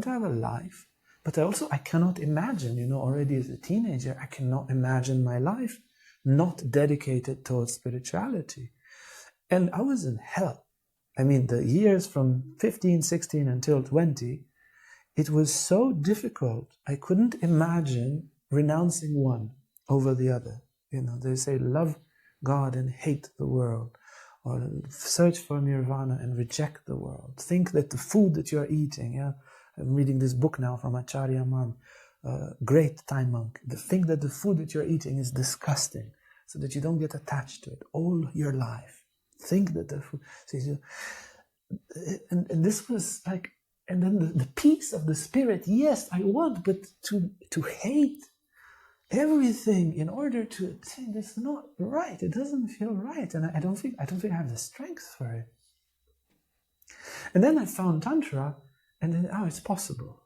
have a life. But I cannot imagine, already as a teenager, I cannot imagine my life not dedicated towards spirituality. And I was in hell. I mean, the years from 15, 16 until 20, it was so difficult. I couldn't imagine renouncing one. over the other. They say love God and hate the world, or search for nirvana and reject the world. Think that the food that you're eating, I'm reading this book now from Acharya Mam, great Thai monk. Think that the food that you're eating is disgusting, so that you don't get attached to it all your life. Think that the food, and this was like, and then the peace of the spirit. Yes, I want, but to hate everything in order to attain, that's not right. It doesn't feel right, and I don't think I have the strength for it. And then I found Tantra, and then it's possible.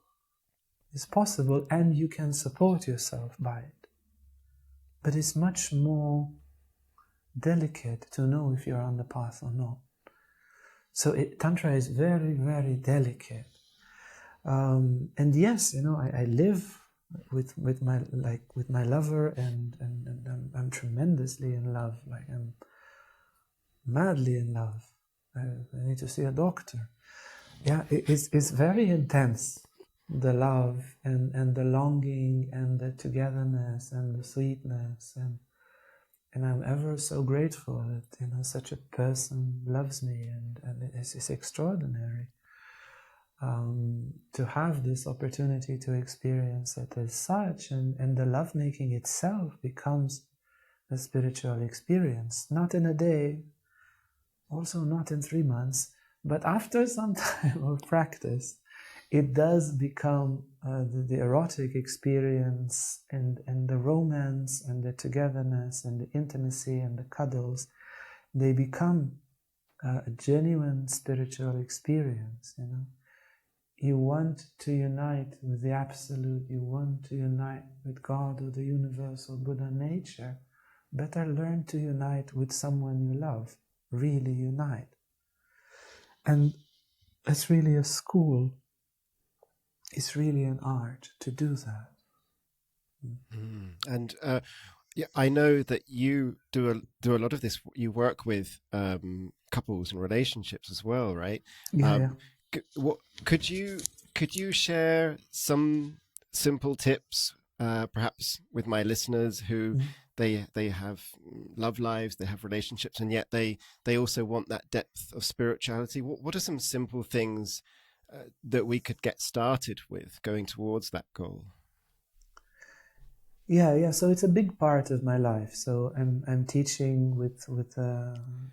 It's possible, and you can support yourself by it. But it's much more delicate to know if you're on the path or not. So Tantra is very, very delicate. And yes, I live with my lover, and I'm tremendously in love. Like, I'm madly in love. I need to see a doctor. Yeah, it's very intense. The love and the longing and the togetherness and the sweetness, and I'm ever so grateful that such a person loves me, and it's extraordinary to have this opportunity to experience it as such, and the lovemaking itself becomes a spiritual experience, not in a day, also not in 3 months, but after some time of practice, it does become the erotic experience, and the romance and the togetherness and the intimacy and the cuddles, they become a genuine spiritual experience. You want to unite with the Absolute, you want to unite with God or the universe or Buddha nature, better learn to unite with someone you love, really unite. And it's really a school. It's really an art to do that. And I know that you do a lot of this. You work with couples and relationships as well, right? Yeah. Could you share some simple tips, perhaps with my listeners who they have love lives, they have relationships, and yet they also want that depth of spirituality? What are some simple things that we could get started with going towards that goal? Yeah. So it's a big part of my life. So I'm teaching with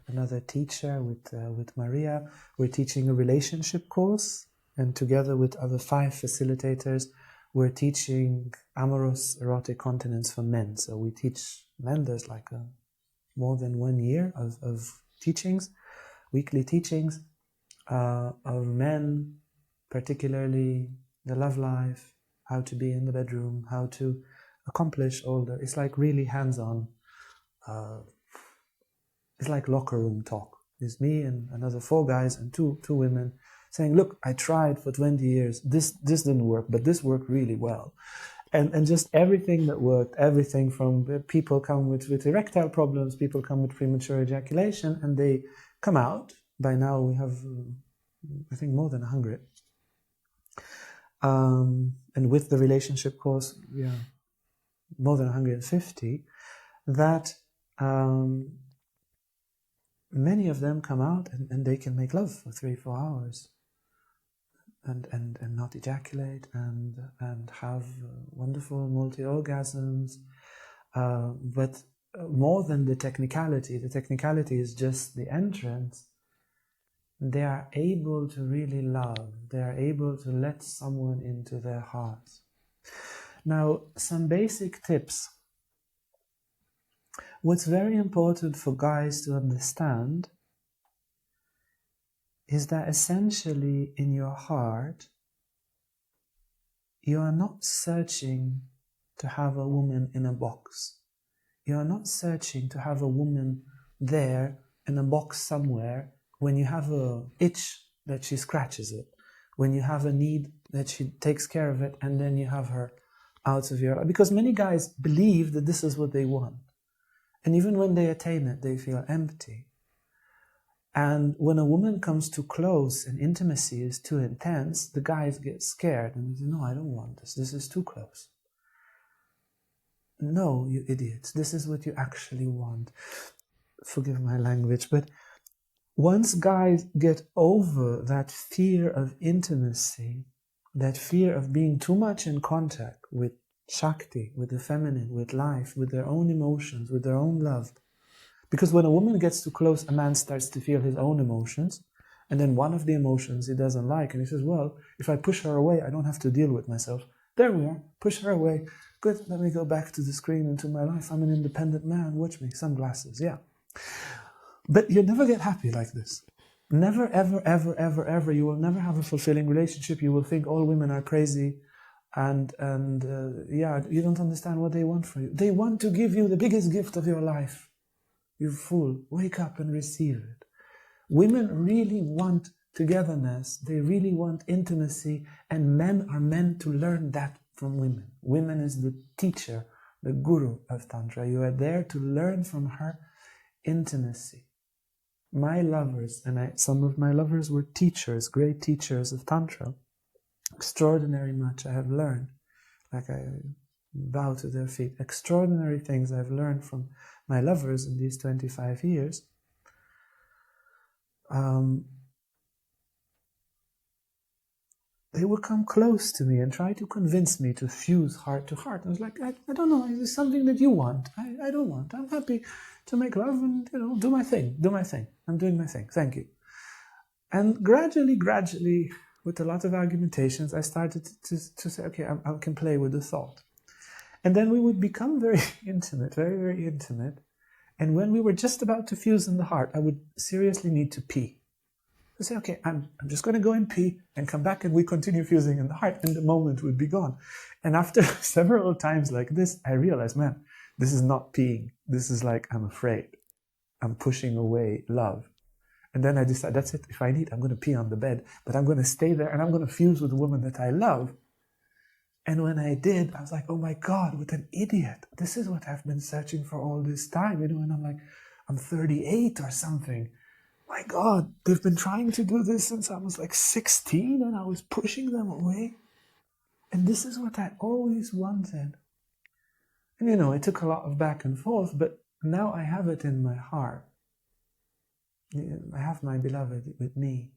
another teacher, with Maria. We're teaching a relationship course, and together with other 5 facilitators, we're teaching amorous erotic continence for men. So we teach men. There's like more than 1 year of teachings, weekly teachings of men, particularly the love life, how to be in the bedroom, how to accomplish all the. It's like really hands-on. It's like locker room talk. It's me and another 4 guys and two women saying, "Look, I tried for 20 years. This didn't work, but this worked really well." And just everything that worked, everything from people come with erectile problems, people come with premature ejaculation, and they come out. By now we have, I think, more than 100. And with the relationship course, more than 150, that many of them come out and they can make love for 3-4 hours and not ejaculate and have wonderful multi-orgasms. But more than the technicality is just the entrance. They are able to really love. They are able to let someone into their hearts. Now, some basic tips. What's very important for guys to understand is that essentially in your heart, you are not searching to have a woman in a box. You are not searching to have a woman there in a box somewhere. When you have an itch, that she scratches it. When you have a need, that she takes care of it, and then you have her out of your life. Because many guys believe that this is what they want. And even when they attain it, they feel empty. And when a woman comes too close and intimacy is too intense, the guys get scared and they say, "No, I don't want this. This is too close." no, you idiots, this is what you actually want. Forgive my language, but once guys get over that fear of intimacy, that fear of being too much in contact with Shakti, with the feminine, with life, with their own emotions, with their own love. Because when a woman gets too close, a man starts to feel his own emotions. And then one of the emotions he doesn't like, and he says, well, if I push her away, I don't have to deal with myself. There we are, push her away. Good, let me go back to the screen and to my life. I'm an independent man, watch me, sunglasses, yeah. But you never get happy like this. Never, ever, ever, ever, ever. You will never have a fulfilling relationship. You will think all women are crazy. And you don't understand what they want from you. They want to give you the biggest gift of your life. You fool, wake up and receive it. Women really want togetherness. They really want intimacy. And men are meant to learn that from women. Women is the teacher, the guru of Tantra. You are there to learn from her intimacy. My lovers, and some of my lovers were teachers, great teachers of Tantra. Extraordinary much I have learned. Like I bow to their feet. Extraordinary things I've learned from my lovers in these 25 years. They would come close to me and try to convince me to fuse heart to heart. I was like, I don't know, is this something that you want? I don't want. I'm happy to make love and, do my thing. I'm doing my thing. Thank you. And gradually, with a lot of argumentations, I started to say, okay, I can play with the thought. And then we would become very intimate, very, very intimate. And when we were just about to fuse in the heart, I would seriously need to pee. I say, okay, I'm just going to go and pee and come back and we continue fusing in the heart and the moment would be gone. And after several times like this, I realized, man, this is not peeing. This is like, I'm afraid. I'm pushing away love. And then I decided, that's it. If I need, I'm going to pee on the bed, but I'm going to stay there and I'm going to fuse with the woman that I love. And when I did, I was like, oh my God, what an idiot. This is what I've been searching for all this time. And I'm like, I'm 38 or something. My God, they've been trying to do this since I was like 16 and I was pushing them away. And this is what I always wanted. And it took a lot of back and forth, but now I have it in my heart. I have my beloved with me.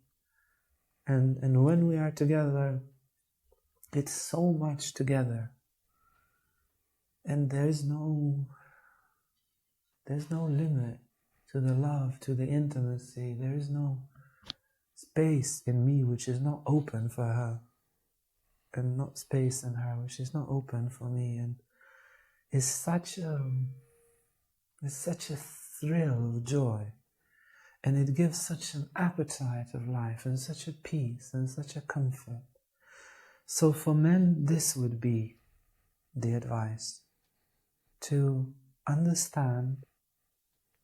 And when we are together, it's so much together. And there's no limit to the love, to the intimacy. There is no space in me which is not open for her, and not space in her which is not open for me. And it's such a thrill of joy, and it gives such an appetite of life, and such a peace, and such a comfort. So for men, this would be the advice, to understand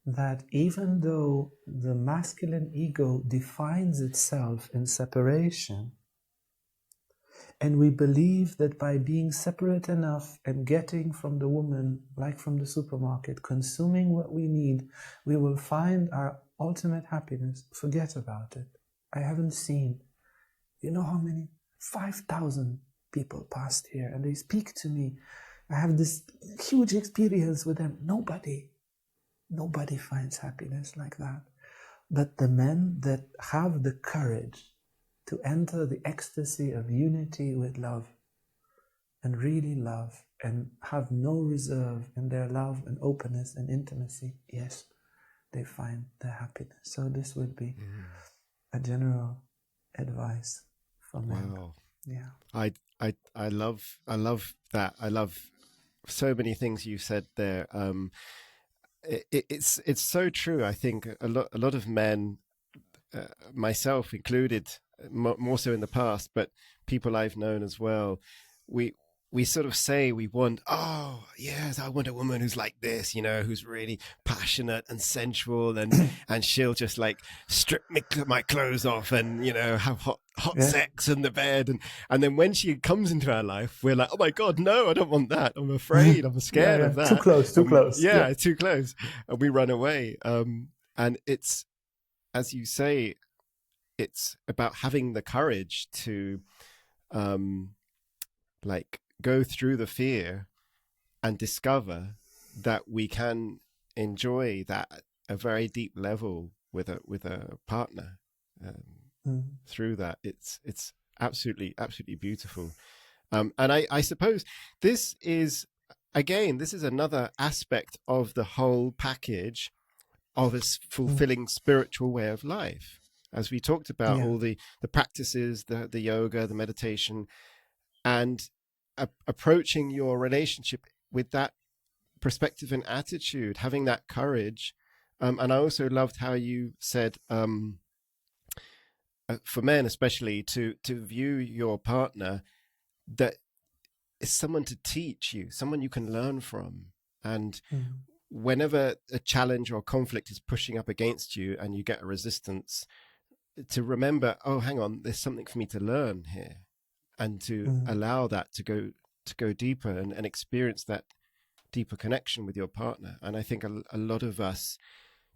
that even though the masculine ego defines itself in separation, and we believe that by being separate enough and getting from the woman, like from the supermarket, consuming what we need, we will find our ultimate happiness, forget about it. I haven't seen, how many? 5,000 people passed here and they speak to me. I have this huge experience with them. Nobody finds happiness like that. But the men that have the courage to enter the ecstasy of unity with love, and really love, and have no reserve in their love and openness and intimacy, yes, they find their happiness. So this would be a general advice for men. Wow. Yeah. I love that. I love so many things you said there. It's so true. I think a lot of men, myself included, more so in the past, but people I've known as well, we sort of say we want, oh yes, I want a woman who's like this, who's really passionate and sensual, and she'll just like strip my clothes off and have hot sex in the bed, and then when she comes into our life, we're like, oh my God, no, I don't want that. I'm afraid. I'm scared of that. Too close. Yeah, too close, and we run away. And it's, as you say, it's about having the courage to like go through the fear and discover that we can enjoy that at a very deep level with a partner. Through that, it's absolutely beautiful. And I suppose this is another aspect of the whole package of a fulfilling spiritual way of life. As we talked about, all the practices, the yoga, the meditation, and approaching your relationship with that perspective and attitude, having that courage. And I also loved how you said, for men especially, to view your partner that is someone to teach you, someone you can learn from. And whenever a challenge or conflict is pushing up against you and you get a resistance, to remember, oh, hang on, there's something for me to learn here, and to allow that to go deeper and experience that deeper connection with your partner. And I think a lot of us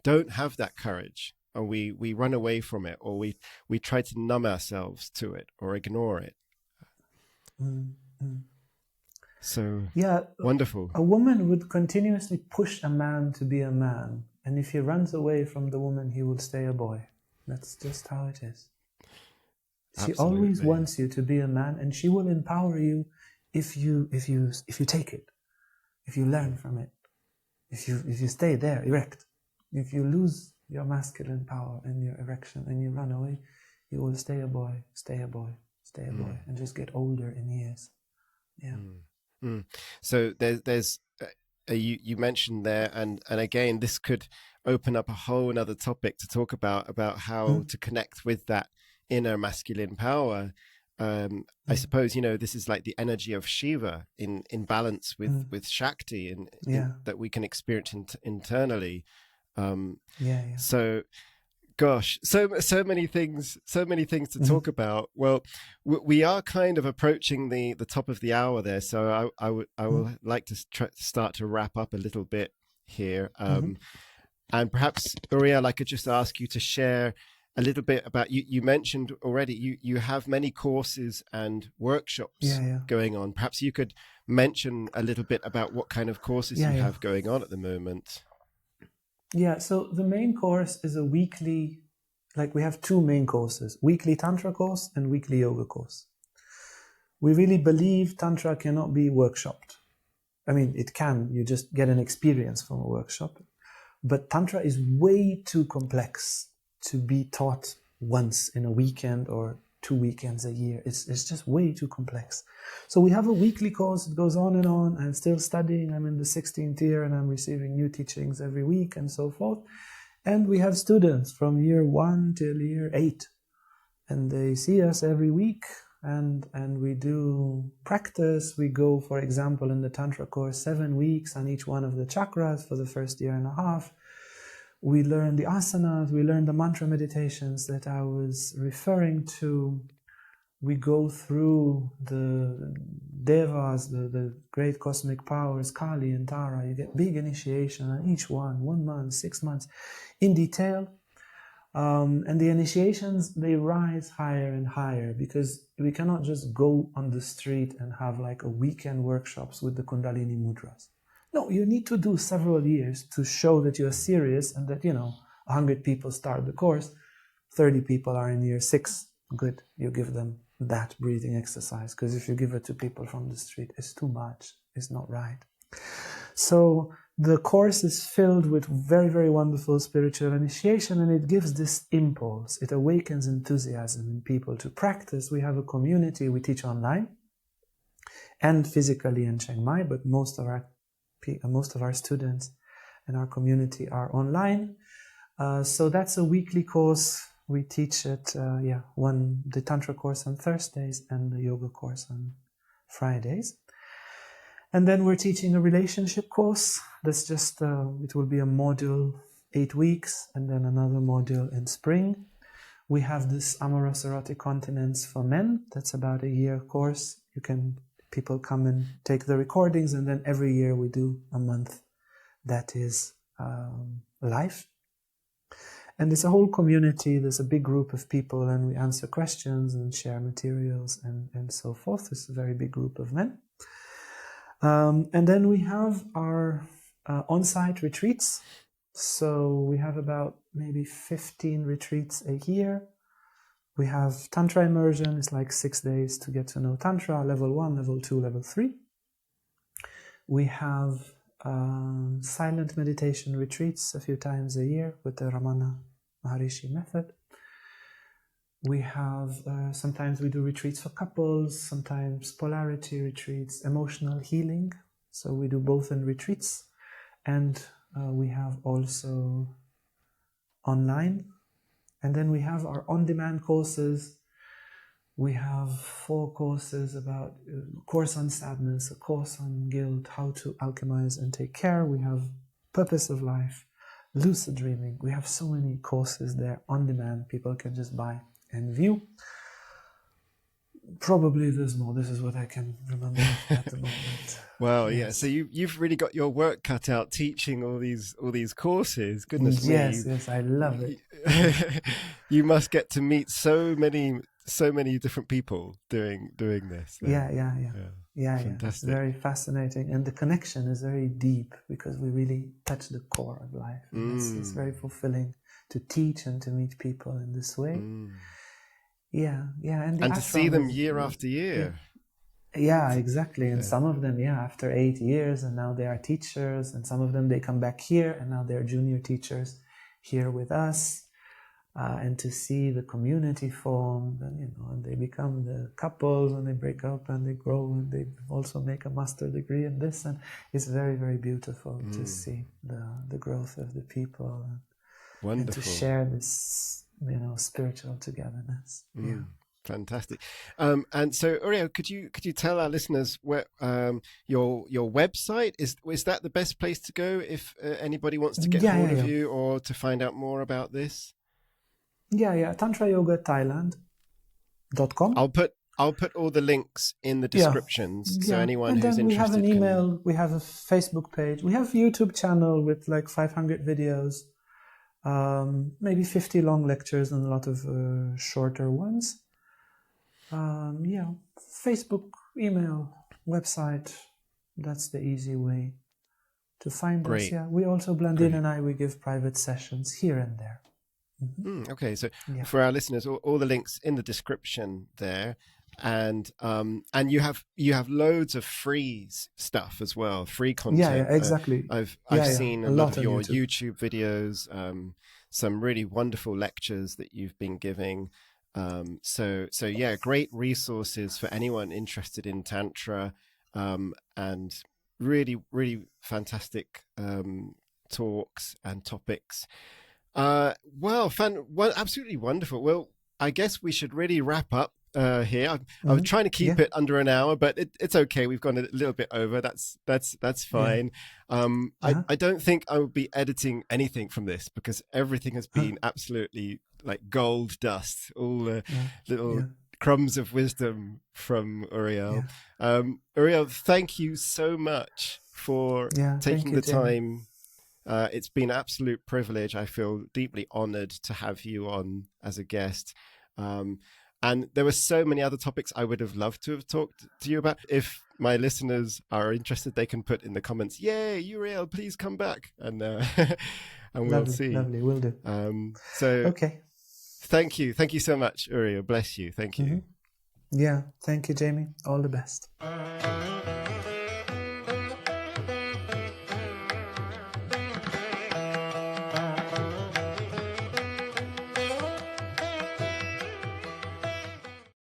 don't have that courage, or we run away from it, or we try to numb ourselves to it or ignore it. So wonderful. A woman would continuously push a man to be a man, and if he runs away from the woman, he will stay a boy. That's just how it is. She always wants you to be a man, and she will empower you if you take it, if you learn from it, if you stay there erect. If you lose your masculine power and your erection and you run away, you will stay a boy, and just get older in years. So there's you mentioned there, and again, this could open up a whole another topic to talk about how to connect with that inner masculine power. I suppose, this is like the energy of Shiva in balance with Shakti, and that we can experience internally. So gosh, so many things to talk about. Well, we are kind of approaching the top of the hour there, so I would like to start to wrap up a little bit here. And perhaps, Uriel, I could just ask you to share a little bit about, you mentioned already you have many courses and workshops going on. Perhaps you could mention a little bit about what kind of courses you have going on at the moment. So the main course is a weekly, we have two main courses, weekly Tantra course and weekly Yoga course. We really believe Tantra cannot be workshopped. I mean, it can, you just get an experience from a workshop. But Tantra is way too complex to be taught once in a weekend or 2 weekends a year. It's just way too complex. So we have a weekly course. It goes on and on. I'm still studying. I'm in the 16th year and I'm receiving new teachings every week and so forth. And we have students from year 1 till year 8. And they see us every week and we do practice. We go, for example, in the Tantra course, 7 weeks on each one of the chakras for the first year and a half. We learn the asanas, we learn the mantra meditations that I was referring to. We go through the devas, the great cosmic powers, Kali and Tara. You get big initiation on each one, 1 month, 6 months, in detail. And the initiations, they rise higher and higher, because we cannot just go on the street and have like a weekend workshops with the Kundalini mudras. No, you need to do several years to show that you're serious, and that, 100 people start the course, 30 people are in year 6. Good, you give them that breathing exercise, because if you give it to people from the street, it's too much, it's not right. So the course is filled with very, very wonderful spiritual initiation, and it gives this impulse. It awakens enthusiasm in people to practice. We have a community. We teach online and physically in Chiang Mai, but most of our students and our community are online. So that's a weekly course. We teach it, the Tantra course on Thursdays and the Yoga course on Fridays. And then we're teaching a relationship course. That's just, it will be a module, 8 weeks, and then another module in spring. We have this Amorous Erotic Continence for men. That's about a year course. People come and take the recordings, and then every year we do a month that is live. And it's a whole community. There's a big group of people, and we answer questions and share materials and so forth. It's a very big group of men. And then we have our on-site retreats. So we have about maybe 15 retreats a year. We have Tantra immersion. It's like 6 days to get to know Tantra, level 1, level 2, level 3. We have silent meditation retreats a few times a year with the Ramana Maharishi method. We have, sometimes we do retreats for couples, sometimes polarity retreats, emotional healing. So we do both in retreats. And we have also online. And then we have our on-demand courses. We have 4 courses about a course on sadness, a course on guilt, how to alchemize and take care. We have purpose of life, lucid dreaming. We have so many courses there on demand. People can just buy and view. Probably there's more. This is what I can remember at the moment. Well, yes. Yeah. So you've really got your work cut out teaching all these courses. Goodness me. Yes, I love it. You must get to meet so many different people doing this. Yeah. It's very fascinating, and the connection is very deep because we really touch the core of life. It's very fulfilling to teach and to meet people in this way. Yeah, and to see them year after year. Yeah, exactly. And some of them, after 8 years, and now they are teachers, and some of them they come back here, and now they're junior teachers here with us. And to see the community formed, and and they become the couples, and they break up, and they grow, and they also make a master degree in this, and it's very, very beautiful to see the growth of the people, and to share this, spiritual togetherness. Yeah. Fantastic. And so, Uriel, could you tell our listeners where your website is that the best place to go if anybody wants to get hold of you or to find out more about this? Yeah. Tantra Yoga Thailand.com. I'll put all the links in the descriptions, so anyone who's interested. And then we have an email, we have a Facebook page, we have a YouTube channel with like 500 videos, maybe 50 long lectures and a lot of shorter ones. Facebook, email, website. That's the easy way to find us. Yeah, we also, Blandine and I, we give private sessions here and there. Okay, so for our listeners, all the links in the description there, and you have loads of free stuff as well, free content. Yeah, exactly. I've seen a lot of your YouTube videos, some really wonderful lectures that you've been giving. So great resources for anyone interested in Tantra, and really, really fantastic talks and topics. Absolutely wonderful. Well, I guess we should really wrap up here. I was trying to keep it under an hour, but it's okay. We've gone a little bit over. That's fine. I don't think I will be editing anything from this because everything has been absolutely like gold dust. All the little crumbs of wisdom from Uriel. Uriel, thank you so much for taking the time. It's been an absolute privilege. I feel deeply honored to have you on as a guest. And there were so many other topics I would have loved to have talked to you about. If my listeners are interested, they can put in the comments, "Yay, Uriel, please come back." And we'll see. Lovely, will do. Okay. Thank you so much, Uriel. Bless you. Thank you. Yeah, thank you, Jamie. All the best.